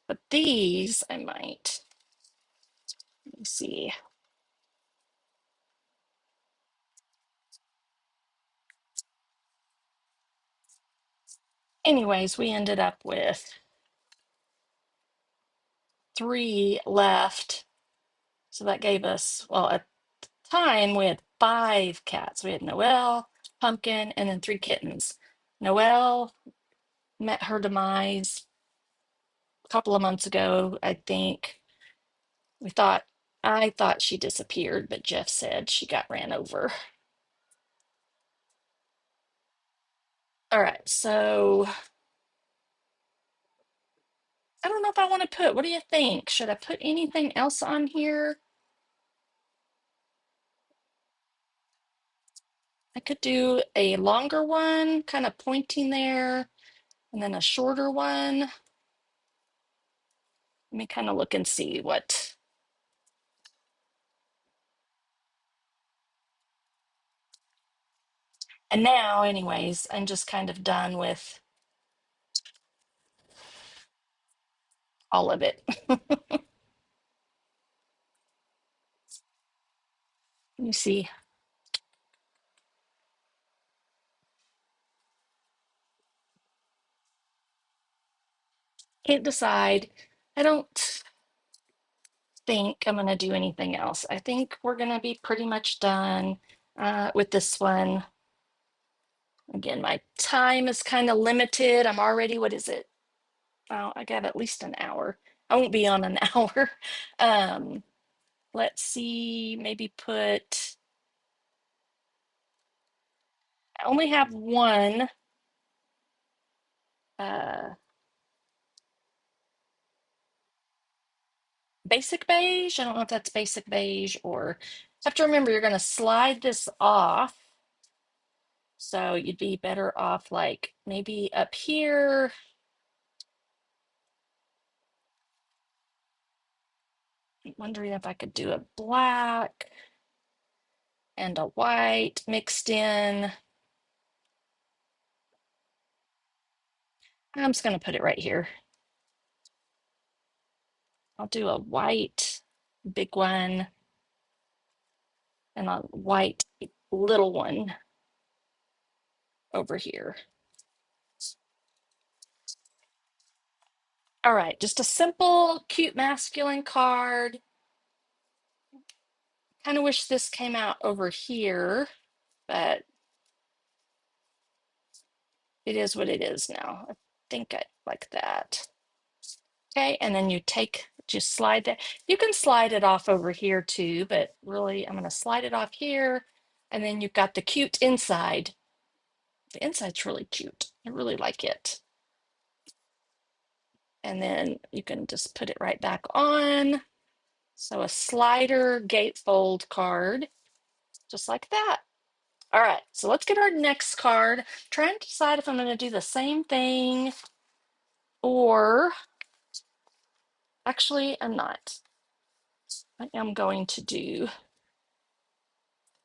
But these I might, let me see. Anyways, we ended up with 3 left. So that gave us, well, at the time we had 5 cats. We had Noelle, Pumpkin, and then 3 kittens. Noelle met her demise a couple of months ago, I think. We thought, I thought she disappeared, but Jeff said she got ran over. All right, so I don't know if I want to put, what do you think? Should I put anything else on here? I could do a longer one, kind of pointing there, and then a shorter one. Let me kind of look and see what. And now, anyways, I'm just kind of done with all of it. Let me see. Can't decide. I don't think I'm going to do anything else. I think we're going to be pretty much done with this one. Again, my time is kind of limited. I'm already, what is it? Oh, I got at least an hour. I won't be on an hour. Um, let's see, maybe put, I only have one uh, basic beige. I don't know if that's basic beige or have to remember you're going to slide this off. So you'd be better off like maybe up here. I'm wondering if I could do a black and a white mixed in. I'm just going to put it right here. I'll do a white big one and a white little one over here. All right, just a simple, cute masculine card. Kind of wish this came out over here, but it is what it is now. I think I like that. Okay, and then you take, just slide that. You can slide it off over here too, but really I'm gonna slide it off here. And then you've got the cute inside. The inside's really cute. I really like it. And then you can just put it right back on. So a slider gatefold card, just like that. All right, so let's get our next card. Trying to decide if I'm going to do the same thing or actually I'm not. I am going to do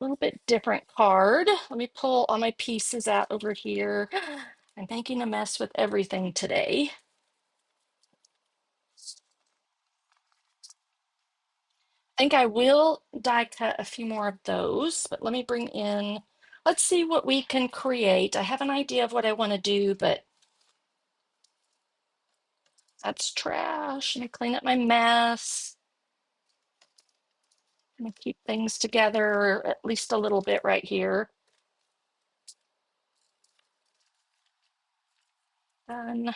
a little bit different card. Let me pull all my pieces out over here. I'm making a mess with everything today. I think I will die cut a few more of those, but let me bring in, let's see what we can create. I have an idea of what I want to do, but that's trash. Let me clean up my mess. Let me keep things together at least a little bit right here. Done.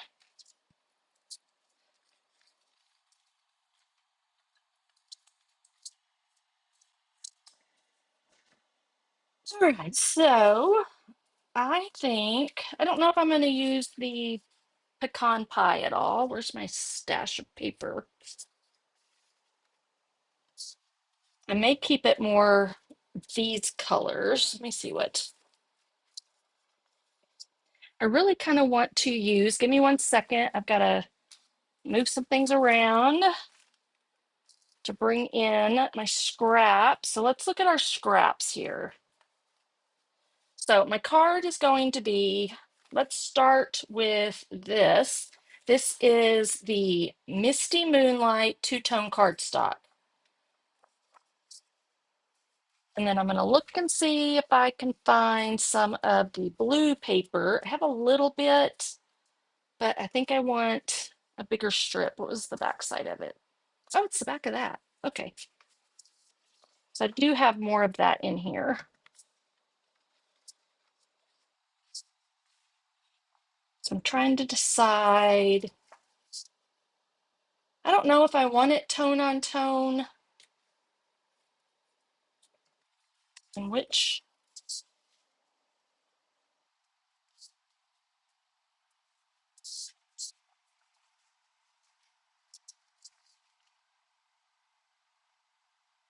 All right, so I think, I don't know if I'm going to use the pecan pie at all. Where's my stash of paper? I may keep it more these colors. Let me see what I really kind of want to use. Give me one second. I've got to move some things around to bring in my scraps. So let's look at our scraps here. So my card is going to be, let's start with this. This is the Misty Moonlight two-tone cardstock. And then I'm going to look and see if I can find some of the blue paper. I have a little bit, but I think I want a bigger strip. What was the back side of it? Oh, it's the back of that. Okay. So I do have more of that in here. So I'm trying to decide. I don't know if I want it tone on tone and which.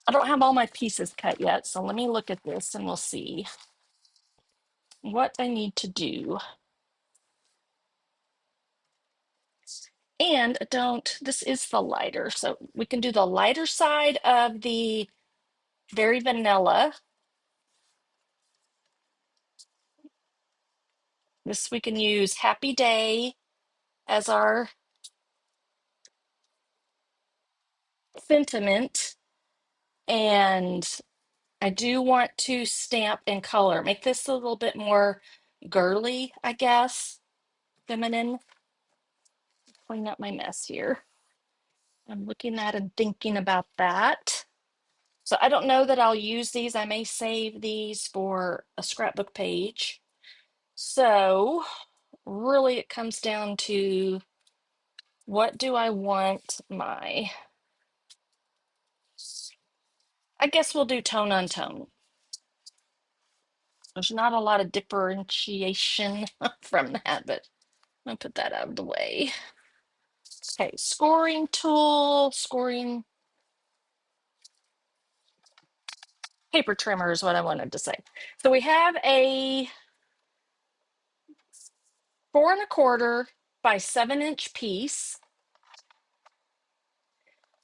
I don't have all my pieces cut yet, so let me look at this and we'll see what I need to do. And this is the lighter, so we can do the lighter side of the very vanilla. This we can use Happy Day as our sentiment. And I do want to stamp in color, make this a little bit more girly, I guess, feminine. Clean up my mess here. I'm looking at and thinking about that. So I don't know that I'll use these. I may save these for a scrapbook page. So really it comes down to what do I want my, I guess we'll do tone on tone. There's not a lot of differentiation from that, but I'm gonna put that out of the way. Okay, scoring tool, scoring paper trimmer is what I wanted to say. So we have a 4¼ by 7" piece.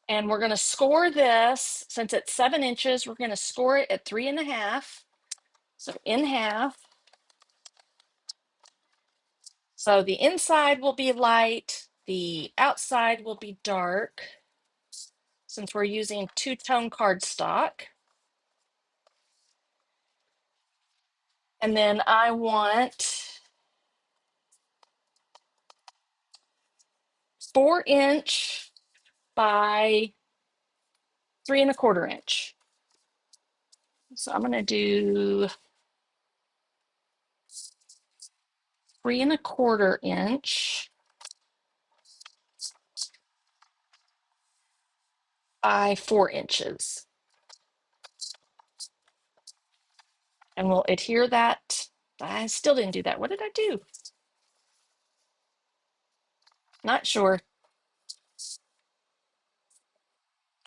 And we're going to score this, since it's 7 inches, we're going to score it at 3½. So in half. So the inside will be light, the outside will be dark, since we're using two-tone cardstock. And then I want 4" by 3¼ inch. So I'm going to do 3¼ inch by 4 inches. And we'll adhere that. I still didn't do that. What did I do? Not sure.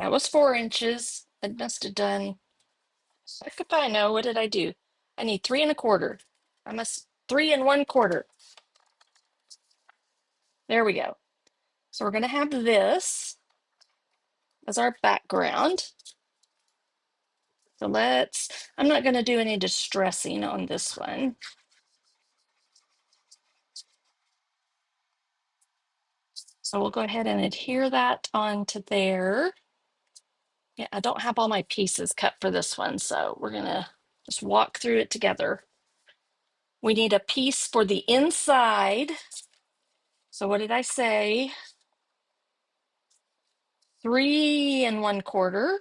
That was 4 inches. I must have done, I could probably know. What did I do? I need 3¼ I must 3¼ There we go. So we're going to have this as our background. So I'm not going to do any distressing on this one. So we'll go ahead and adhere that onto there. Yeah, I don't have all my pieces cut for this one, so we're going to just walk through it together. We need a piece for the inside. So what did I say? 3¼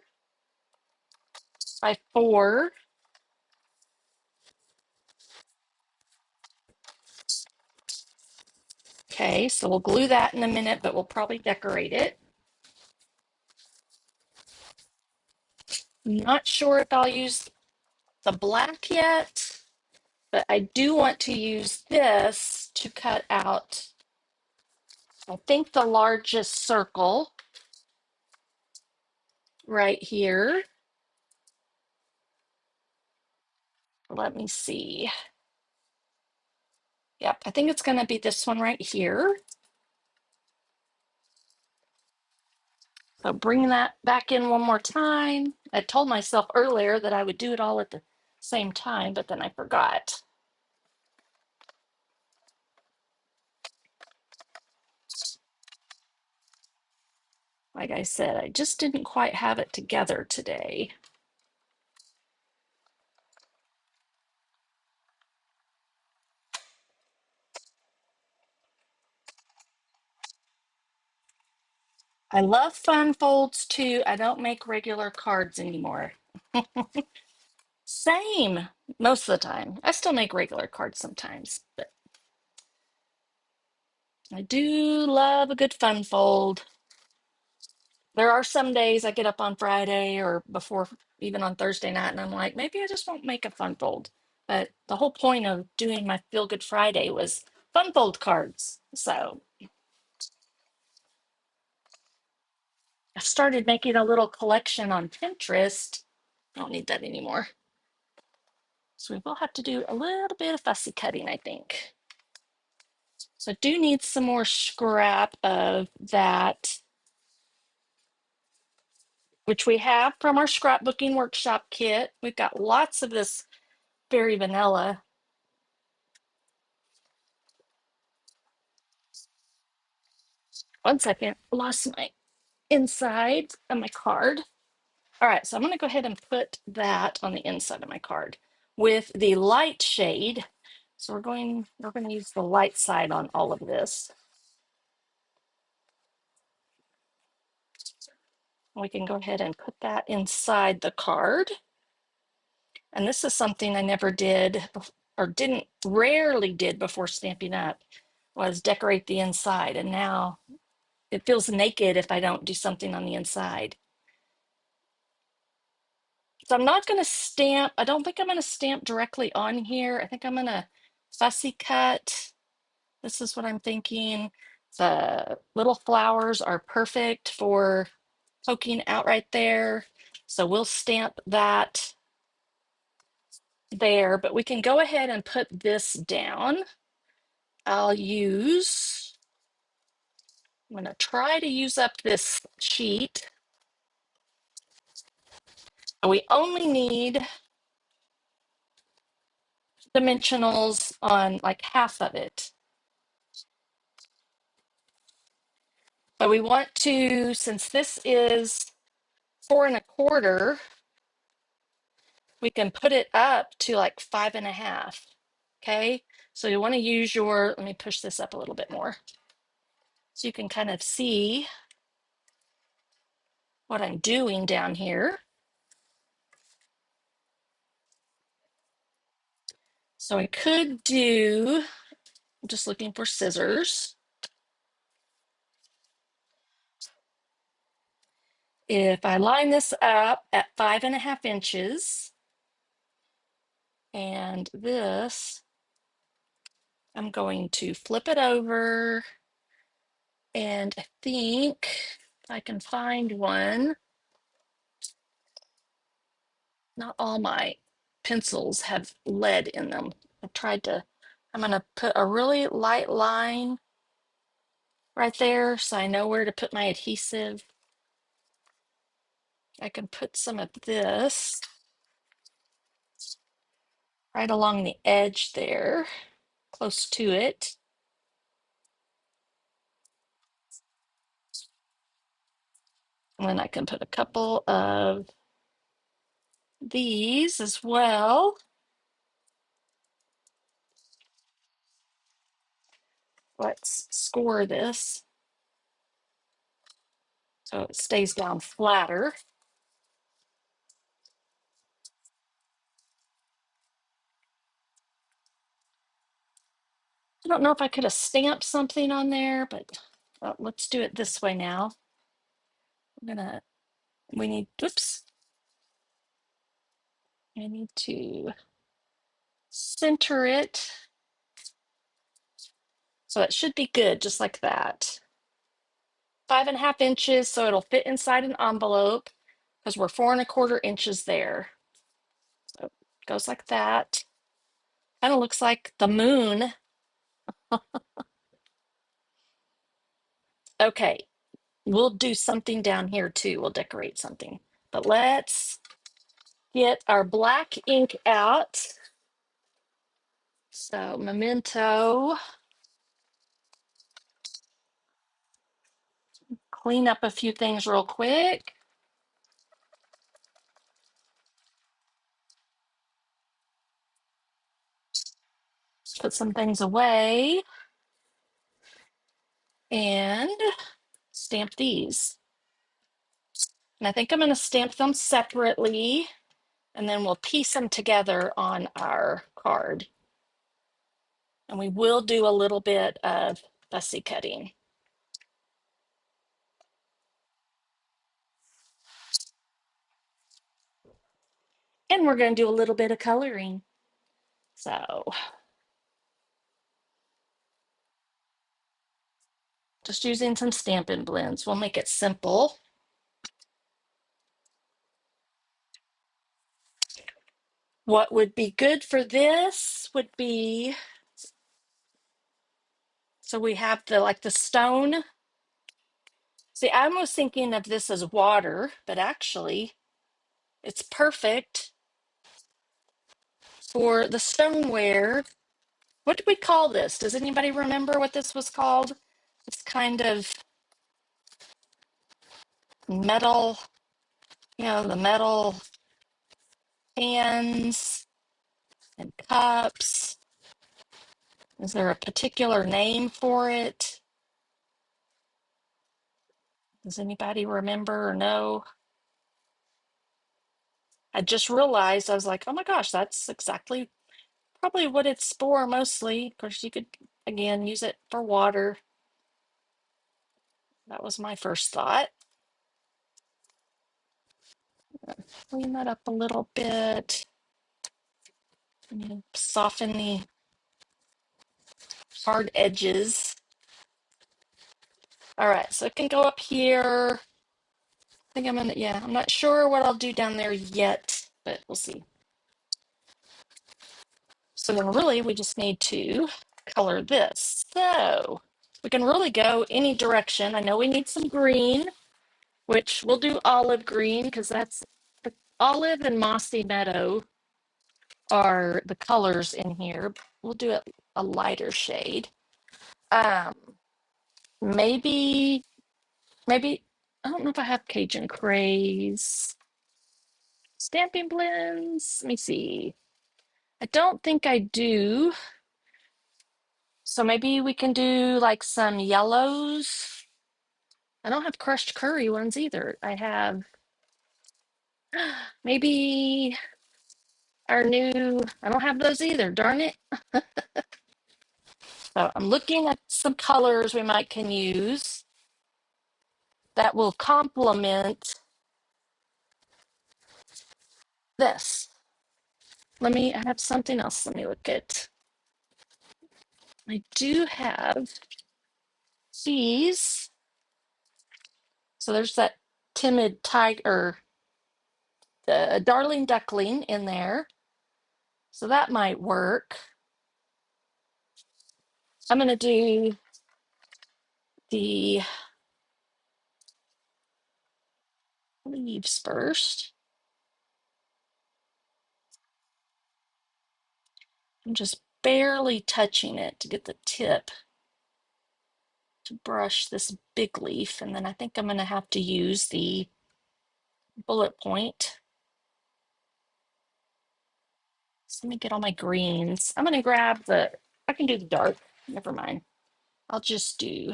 by 4. Okay, so we'll glue that in a minute, but we'll probably decorate it. Not sure if I'll use the black yet, but I do want to use this to cut out, I think, the largest circle right here. Let me see. Yep, I think it's going to be this one right here. So bring that back in one more time. I told myself earlier that I would do it all at the same time, but then I forgot. Like I said, I just didn't quite have it together today. I love fun folds too. I don't make regular cards anymore. Same most of the time. I still make regular cards sometimes, but I do love a good fun fold. There are some days I get up on Friday or before, even on Thursday night, and I'm like, maybe I just won't make a fun fold. But the whole point of doing my Feel Good Friday was fun fold cards. So I started making a little collection on Pinterest. I don't need that anymore. So we will have to do a little bit of fussy cutting, I think. So I do need some more scrap of that, which we have from our scrapbooking workshop kit. We've got lots of this very vanilla. One second, lost my inside of my card. All right, so I'm going to go ahead and put that on the inside of my card with the light shade. So we're going to use the light side on all of this. We can go ahead and put that inside the card. And this is something I never did or didn't rarely did before Stampin' Up was decorate the inside. And now it feels naked if I don't do something on the inside. So I'm not going to stamp. I don't think I'm going to stamp directly on here. I think I'm going to fussy cut. This is what I'm thinking. The little flowers are perfect for poking out right there. So we'll stamp that there, but we can go ahead and put this down. I'm going to try to use up this sheet. We only need dimensionals on like half of it. But we want to, since this is 4 1/4, we can put it up to like 5 1/2. Okay. So you want to use let me push this up a little bit more so you can kind of see what I'm doing down here. So I could do, I'm just looking for scissors. If I line this up at 5 1/2 inches, and this, I'm going to flip it over, and I think I can find one. Not all my pencils have lead in them. I'm going to put a really light line right there so I know where to put my adhesive. I can put some of this right along the edge there, close to it. And then I can put a couple of these as well. Let's score this so it stays down flatter. I don't know if I could have stamped something on there, but let's do it this way now. Oops. I need to center it. So it should be good, just like that. 5 1/2 inches, so it'll fit inside an envelope because we're 4 1/4 inches there. So it goes like that. Kind of looks like the moon. Okay, we'll do something down here too. We'll decorate something. But let's get our black ink out. So Memento, clean up a few things real quick. Put some things away and stamp these. And I think I'm going to stamp them separately, and then we'll piece them together on our card. And we will do a little bit of fussy cutting. And we're going to do a little bit of coloring. So just using some Stampin' Blends. We'll make it simple. What would be good for this would be, so we have the stone. See, I was thinking of this as water, but actually it's perfect for the stoneware. What do we call this? Does anybody remember what this was called? It's kind of metal, the metal pans and cups. Is there a particular name for it? Does anybody remember or know? I just realized, I was like, oh my gosh, that's exactly probably what it's for mostly. Of course, you could, again, use it for water. That was my first thought. Clean that up a little bit. And soften the hard edges. All right, so it can go up here. I think I'm not sure what I'll do down there yet, but we'll see. So then really we just need to color this. So we can really go any direction. I know we need some green, which we'll do olive green because that's the olive and mossy meadow are the colors in here. We'll do it a lighter shade. Um, maybe, maybe, I don't know if I have Cajun Craze. Stamping Blends. Let me see. I don't think I do. So maybe we can do like some yellows. I don't have crushed curry ones either. I have maybe I don't have those either, darn it. So I'm looking at some colors we might can use that will complement this. I have something else. Let me look at. I do have these. So there's that timid tiger, the darling duckling in there. So that might work. I'm going to do the leaves first. I'm just barely touching it to get the tip to brush this big leaf. And then I think I'm going to have to use the bullet point. So let me get all my greens. I'm going to grab I can do the dark. Never mind. I'll just do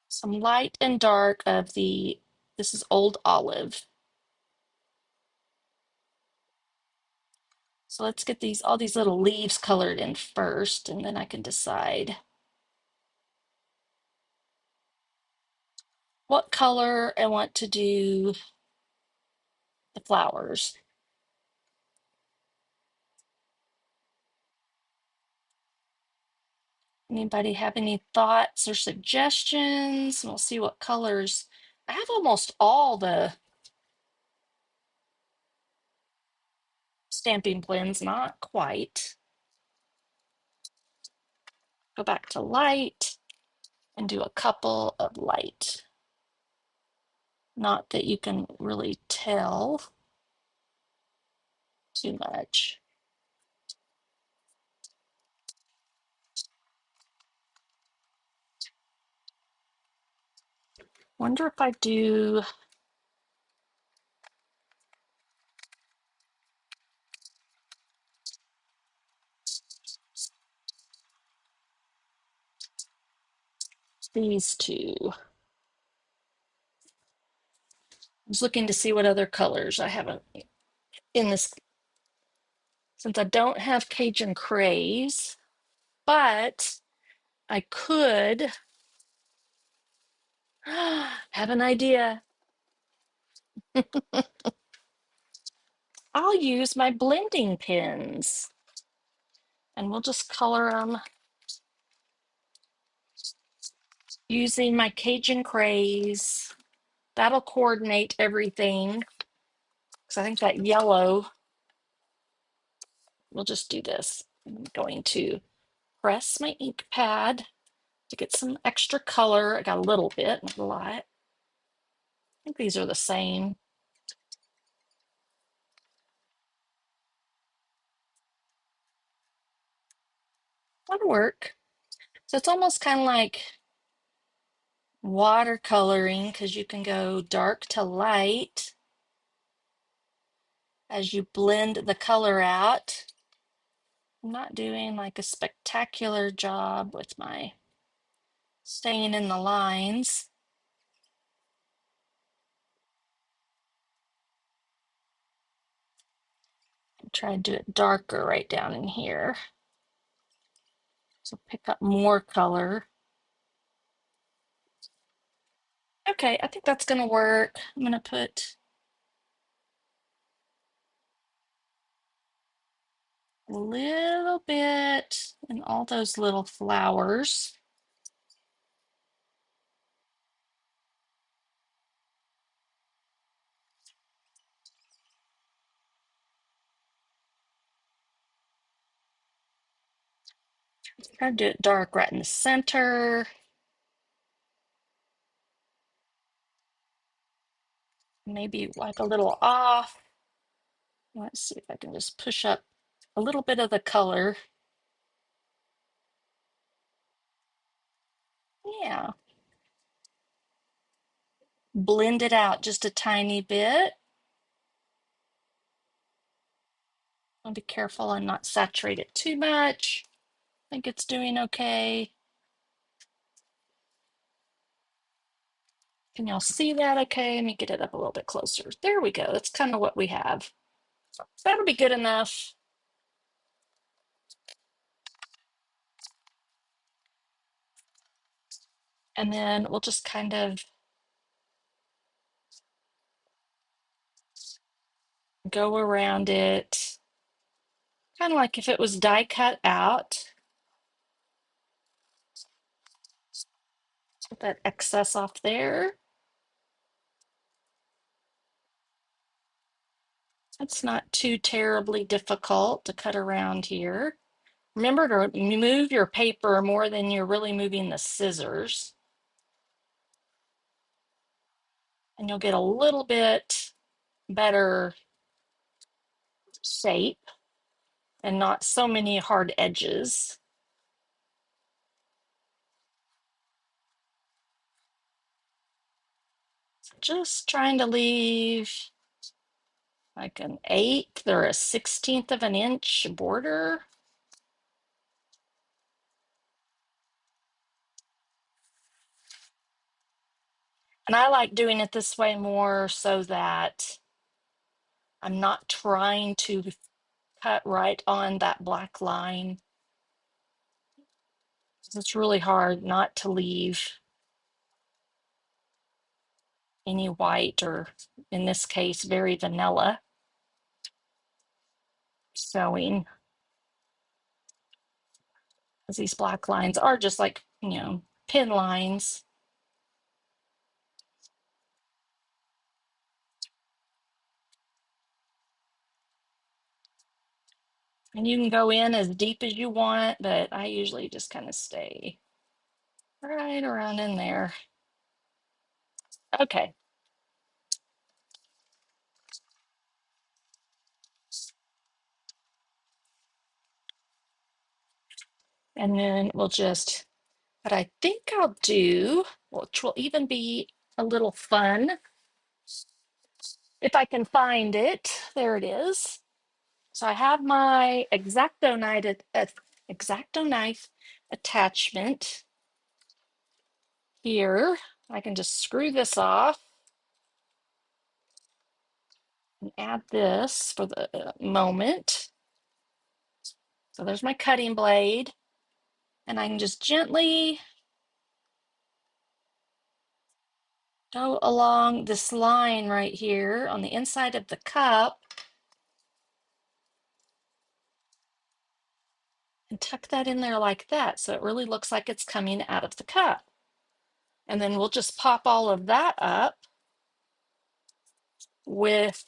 some light and dark of this is Old Olive. So let's get all these little leaves colored in first, and then I can decide what color I want to do the flowers. Anybody have any thoughts or suggestions? We'll see what colors. I have almost all the stamping blends, not quite. Go back to light and do a couple of light. Not that you can really tell too much. Wonder if I do these two. I was looking to see what other colors I haven't in this, since I don't have Cajun Craze, but I could have an idea. I'll use my blending pens and we'll just color them using my Cajun Craze. That'll coordinate everything because I think that yellow, we'll just do this. I'm going to press my ink pad to get some extra color. I got a little bit, not a lot. I think these are the same. That'll work. So it's almost kind of like watercoloring because you can go dark to light as you blend the color out. I'm not doing like a spectacular job with my staying in the lines. Try to do it darker right down in here. So pick up more color. Okay, I think that's gonna work. I'm gonna put a little bit in all those little flowers. Try to do it dark right in the center. Maybe wipe a little off. Let's see if I can just push up a little bit of the color. Yeah. Blend it out just a tiny bit. I'll be careful and not saturate it too much. I think it's doing okay. Can y'all see that okay? Let me get it up a little bit closer. There we go. That's kind of what we have. So that'll be good enough. And then we'll just kind of go around it, kind of like if it was die cut out. Put that excess off there. It's not too terribly difficult to cut around here. Remember to move your paper more than you're really moving the scissors. And you'll get a little bit better shape and not so many hard edges. Just trying to leave like an eighth or a 16th of an inch border. And I like doing it this way more so that I'm not trying to cut right on that black line. It's really hard not to leave any white or, in this case, very vanilla showing. Because these black lines are just like, pin lines. And you can go in as deep as you want, but I usually just kind of stay right around in there. Okay. And then we'll just, what I think I'll do, which will even be a little fun, if I can find it. There it is. So I have my X-Acto knife attachment here. I can just screw this off and add this for the moment. So there's my cutting blade, and I can just gently go along this line right here on the inside of the cup and tuck that in there like that, so it really looks like it's coming out of the cup. And then we'll just pop all of that up with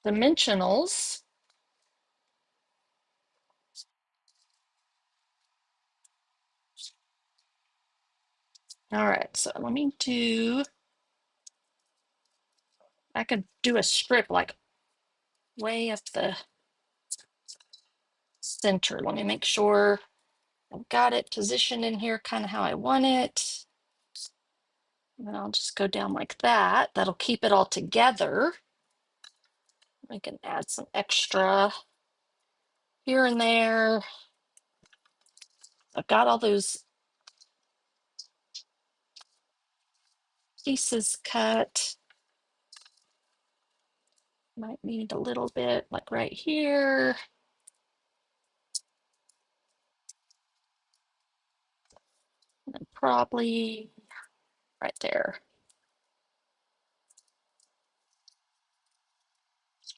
dimensionals. All right, so let me do, I could do a strip like way up the center. Let me make sure I've got it positioned in here kind of how I want it. And then I'll just go down like that. That'll keep it all together. I can add some extra here and there. I've got all those pieces cut. Might need a little bit like right here. And then probably right there.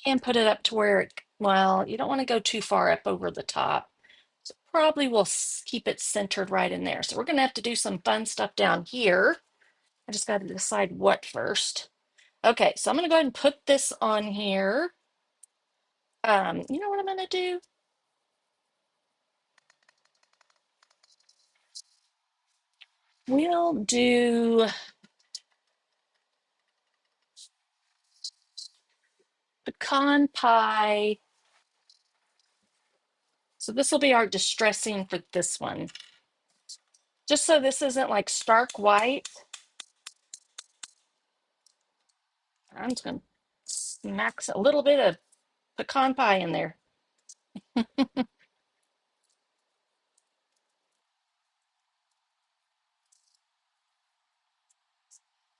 And put it up to where it, well, you don't want to go too far up over the top. So probably we'll keep it centered right in there. So we're going to have to do some fun stuff down here. I just got to decide what first. Okay, so I'm going to go ahead and put this on here. You know what I'm going to do? We'll do pecan pie. So this will be our distressing for this one. Just so this isn't like stark white, I'm just going to smack a little bit of pecan pie in there.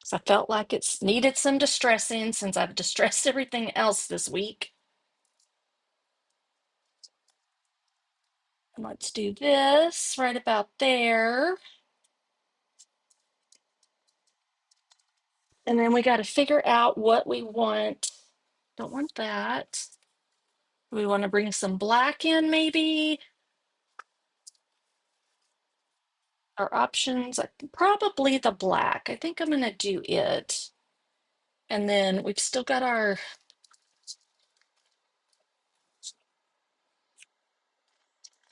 So I felt like it's needed some distressing since I've distressed everything else this week. And let's do this right about there. And then we got to figure out what we want. Don't want that. We want to bring some black in maybe. Our options, probably the black. I think I'm going to do it. And then we've still got our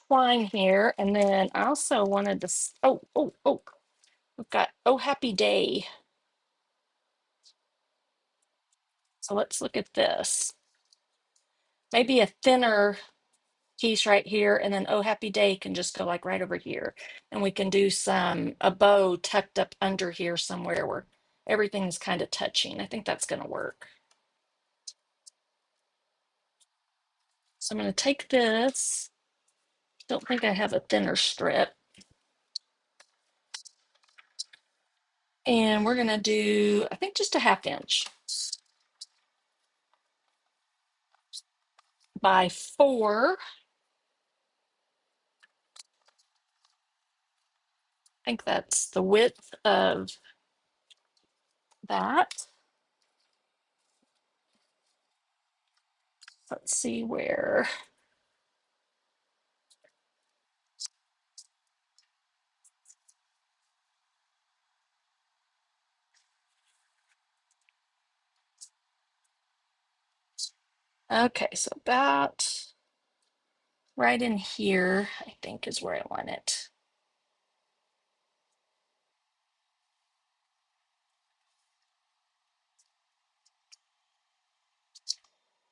twine here. And then I also wanted to, we've got Oh Happy Day. So let's look at this. Maybe a thinner piece right here, and then Oh Happy Day can just go like right over here. And we can do a bow tucked up under here somewhere where everything's kind of touching. I think that's going to work. So I'm going to take this. Don't think I have a thinner strip. And we're going to do, I think, just a 1/2 inch by 4. I think that's the width of that. Let's see where. Okay, so about right in here, I think is where I want it.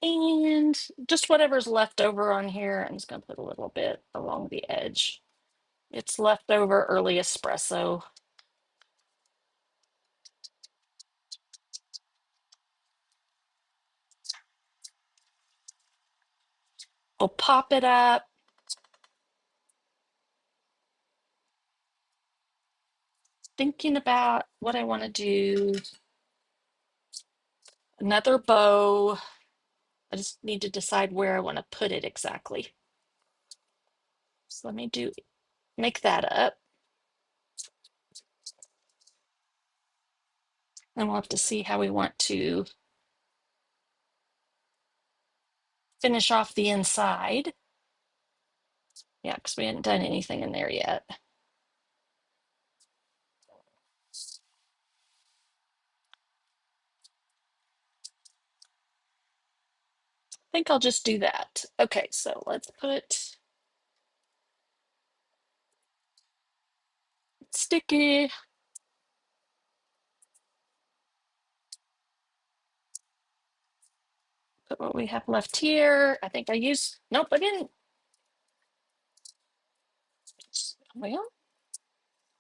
And just whatever's left over on here, I'm just gonna put a little bit along the edge. It's leftover early espresso. We'll pop it up. Thinking about what I want to do. Another bow. I just need to decide where I want to put it exactly. So let me make that up. And we'll have to see how we want to finish off the inside. Yeah, because we hadn't done anything in there yet. I think I'll just do that. Okay, so let's put sticky. Put what we have left here. I think I used, nope, I didn't. Well,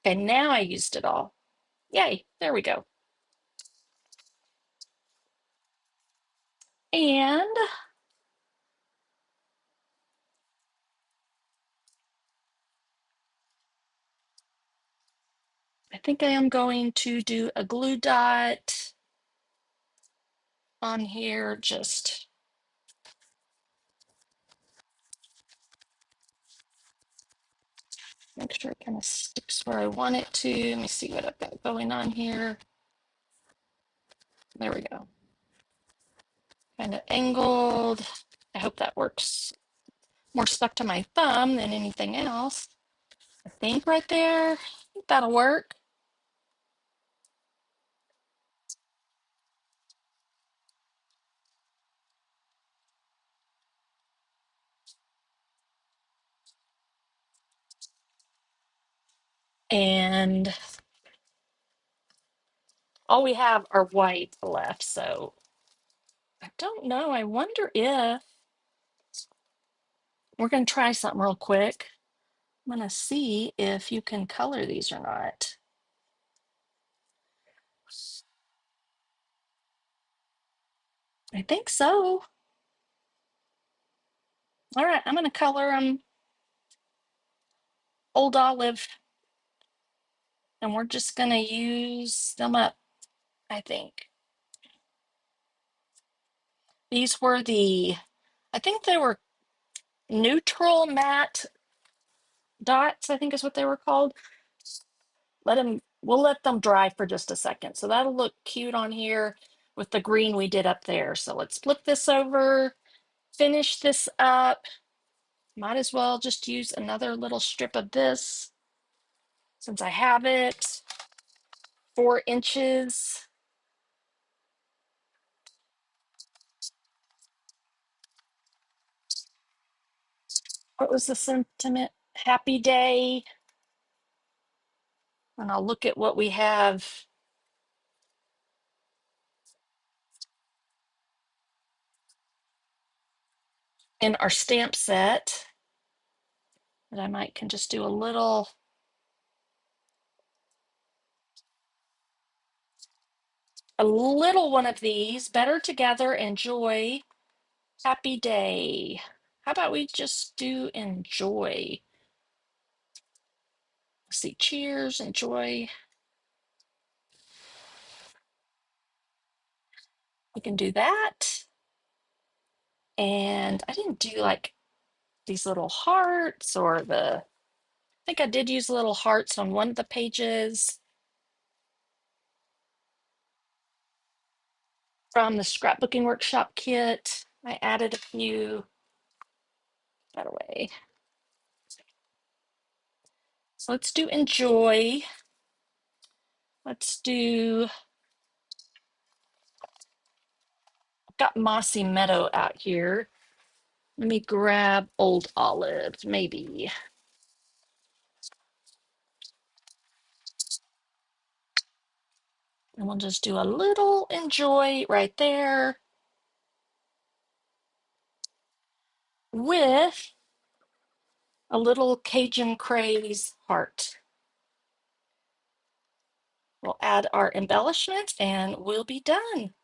okay, now I used it all. Yay, there we go. And I think I am going to do a glue dot on here, just make sure it kind of sticks where I want it to. Let me see what I've got going on here. There we go. Kind of angled. I hope that works. More stuck to my thumb than anything else. I think right there, I think that'll work. And all we have are white left, so I don't know. I wonder if we're going to try something real quick. I'm going to see if you can color these or not. I think so. All right, I'm going to color them Old Olive, and we're just going to use them up, I think. These were I think they were neutral matte dots, I think is what they were called. We'll let them dry for just a second. So that'll look cute on here with the green we did up there. So let's flip this over, finish this up. Might as well just use another little strip of this since I have it. 4 inches. What was the sentiment? Happy day. And I'll look at what we have in our stamp set. And I might can just do a little one of these. Better together, enjoy, happy day. How about we just do enjoy? Let's see, cheers, enjoy. We can do that. And I didn't do like these little hearts I think I did use little hearts on one of the pages from the scrapbooking workshop kit. I added a few that away. So let's do enjoy. Let's do, I've got Mossy Meadow out here. Let me grab old olives, maybe. And we'll just do a little enjoy right there with a little Cajun craze heart. We'll add our embellishments and we'll be done.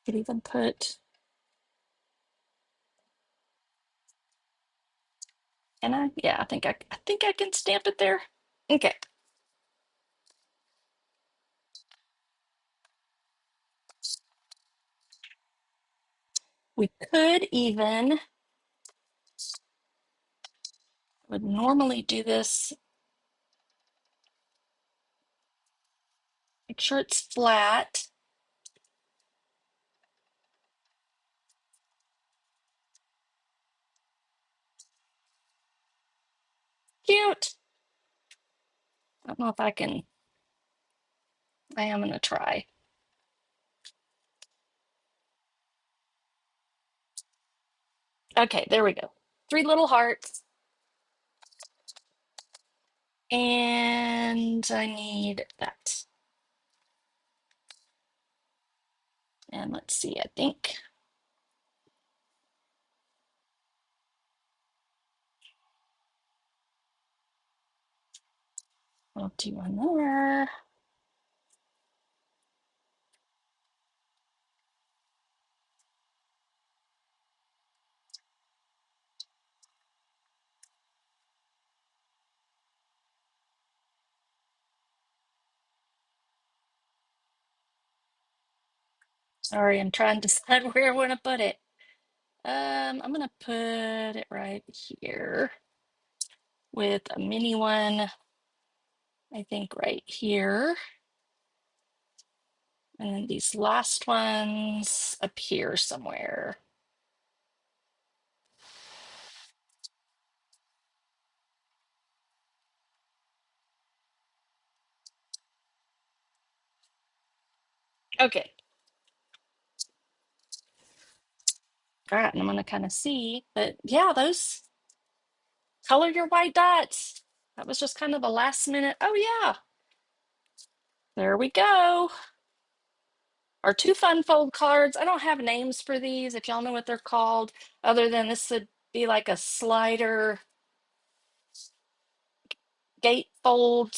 Could even put, can I? Yeah, I think I can stamp it there. Okay. We could even, would normally do this, make sure it's flat. Cute. I don't know if I can, I am gonna try. Okay, there we go. Three little hearts. And I need that. And let's see, I think I'll do one there. Sorry, I'm trying to decide where I want to put it. I'm gonna put it right here with a mini one, I think right here. And then these last ones up here somewhere. Okay. All right, and I'm gonna kind of see, but yeah, those color your white dots. That was just kind of a last minute. Oh yeah, there we go. Our two fun fold cards. I don't have names for these, if y'all know what they're called, other than this would be like a slider gatefold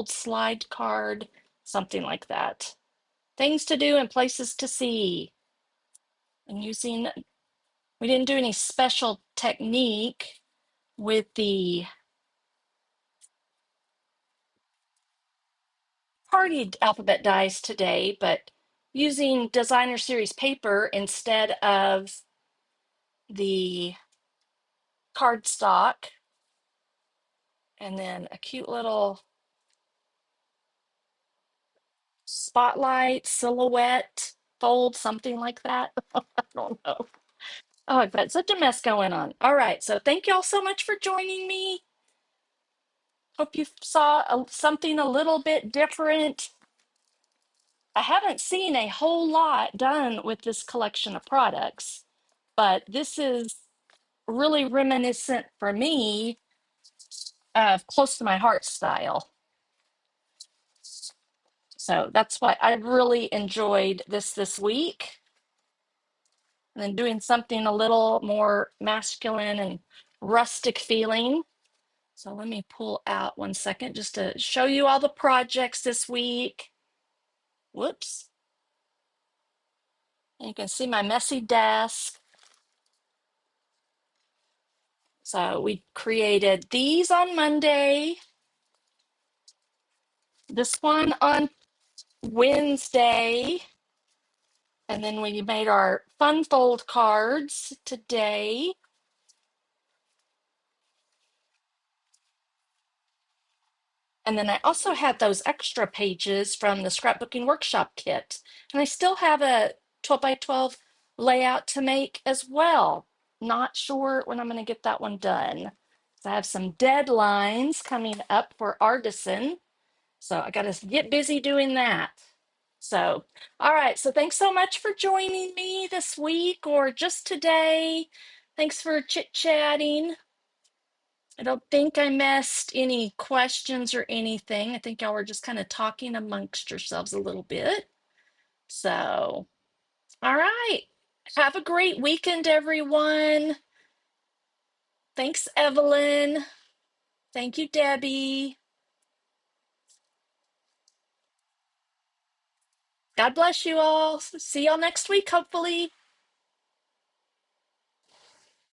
slide card, something like that. Things to do and places to see. And using, we didn't do any special technique with the party alphabet dies today, but using designer series paper instead of the cardstock, and then a cute little spotlight, silhouette, fold, something like that. I don't know. Oh, I've got such a mess going on. All right, so thank y'all so much for joining me. Hope you saw something a little bit different. I haven't seen a whole lot done with this collection of products, but this is really reminiscent for me of close to my heart style. So that's why I really enjoyed this week. And then doing something a little more masculine and rustic feeling. So let me pull out one second just to show you all the projects this week. Whoops. And you can see my messy desk. So we created these on Monday, this one on Wednesday, and then we made our fun fold cards today. And then I also had those extra pages from the scrapbooking workshop kit. And I still have a 12 by 12 layout to make as well. not sure when I'm going to get that one done. So I have some deadlines coming up for artisan. So I got to get busy doing that. So, all right. So thanks so much for joining me this week or just today. Thanks for chit-chatting. I don't think I missed any questions or anything. I think y'all were just kind of talking amongst yourselves a little bit. So, all right. Have a great weekend, everyone. Thanks, Evelyn. Thank you, Debbie. God bless you all. See y'all next week, hopefully.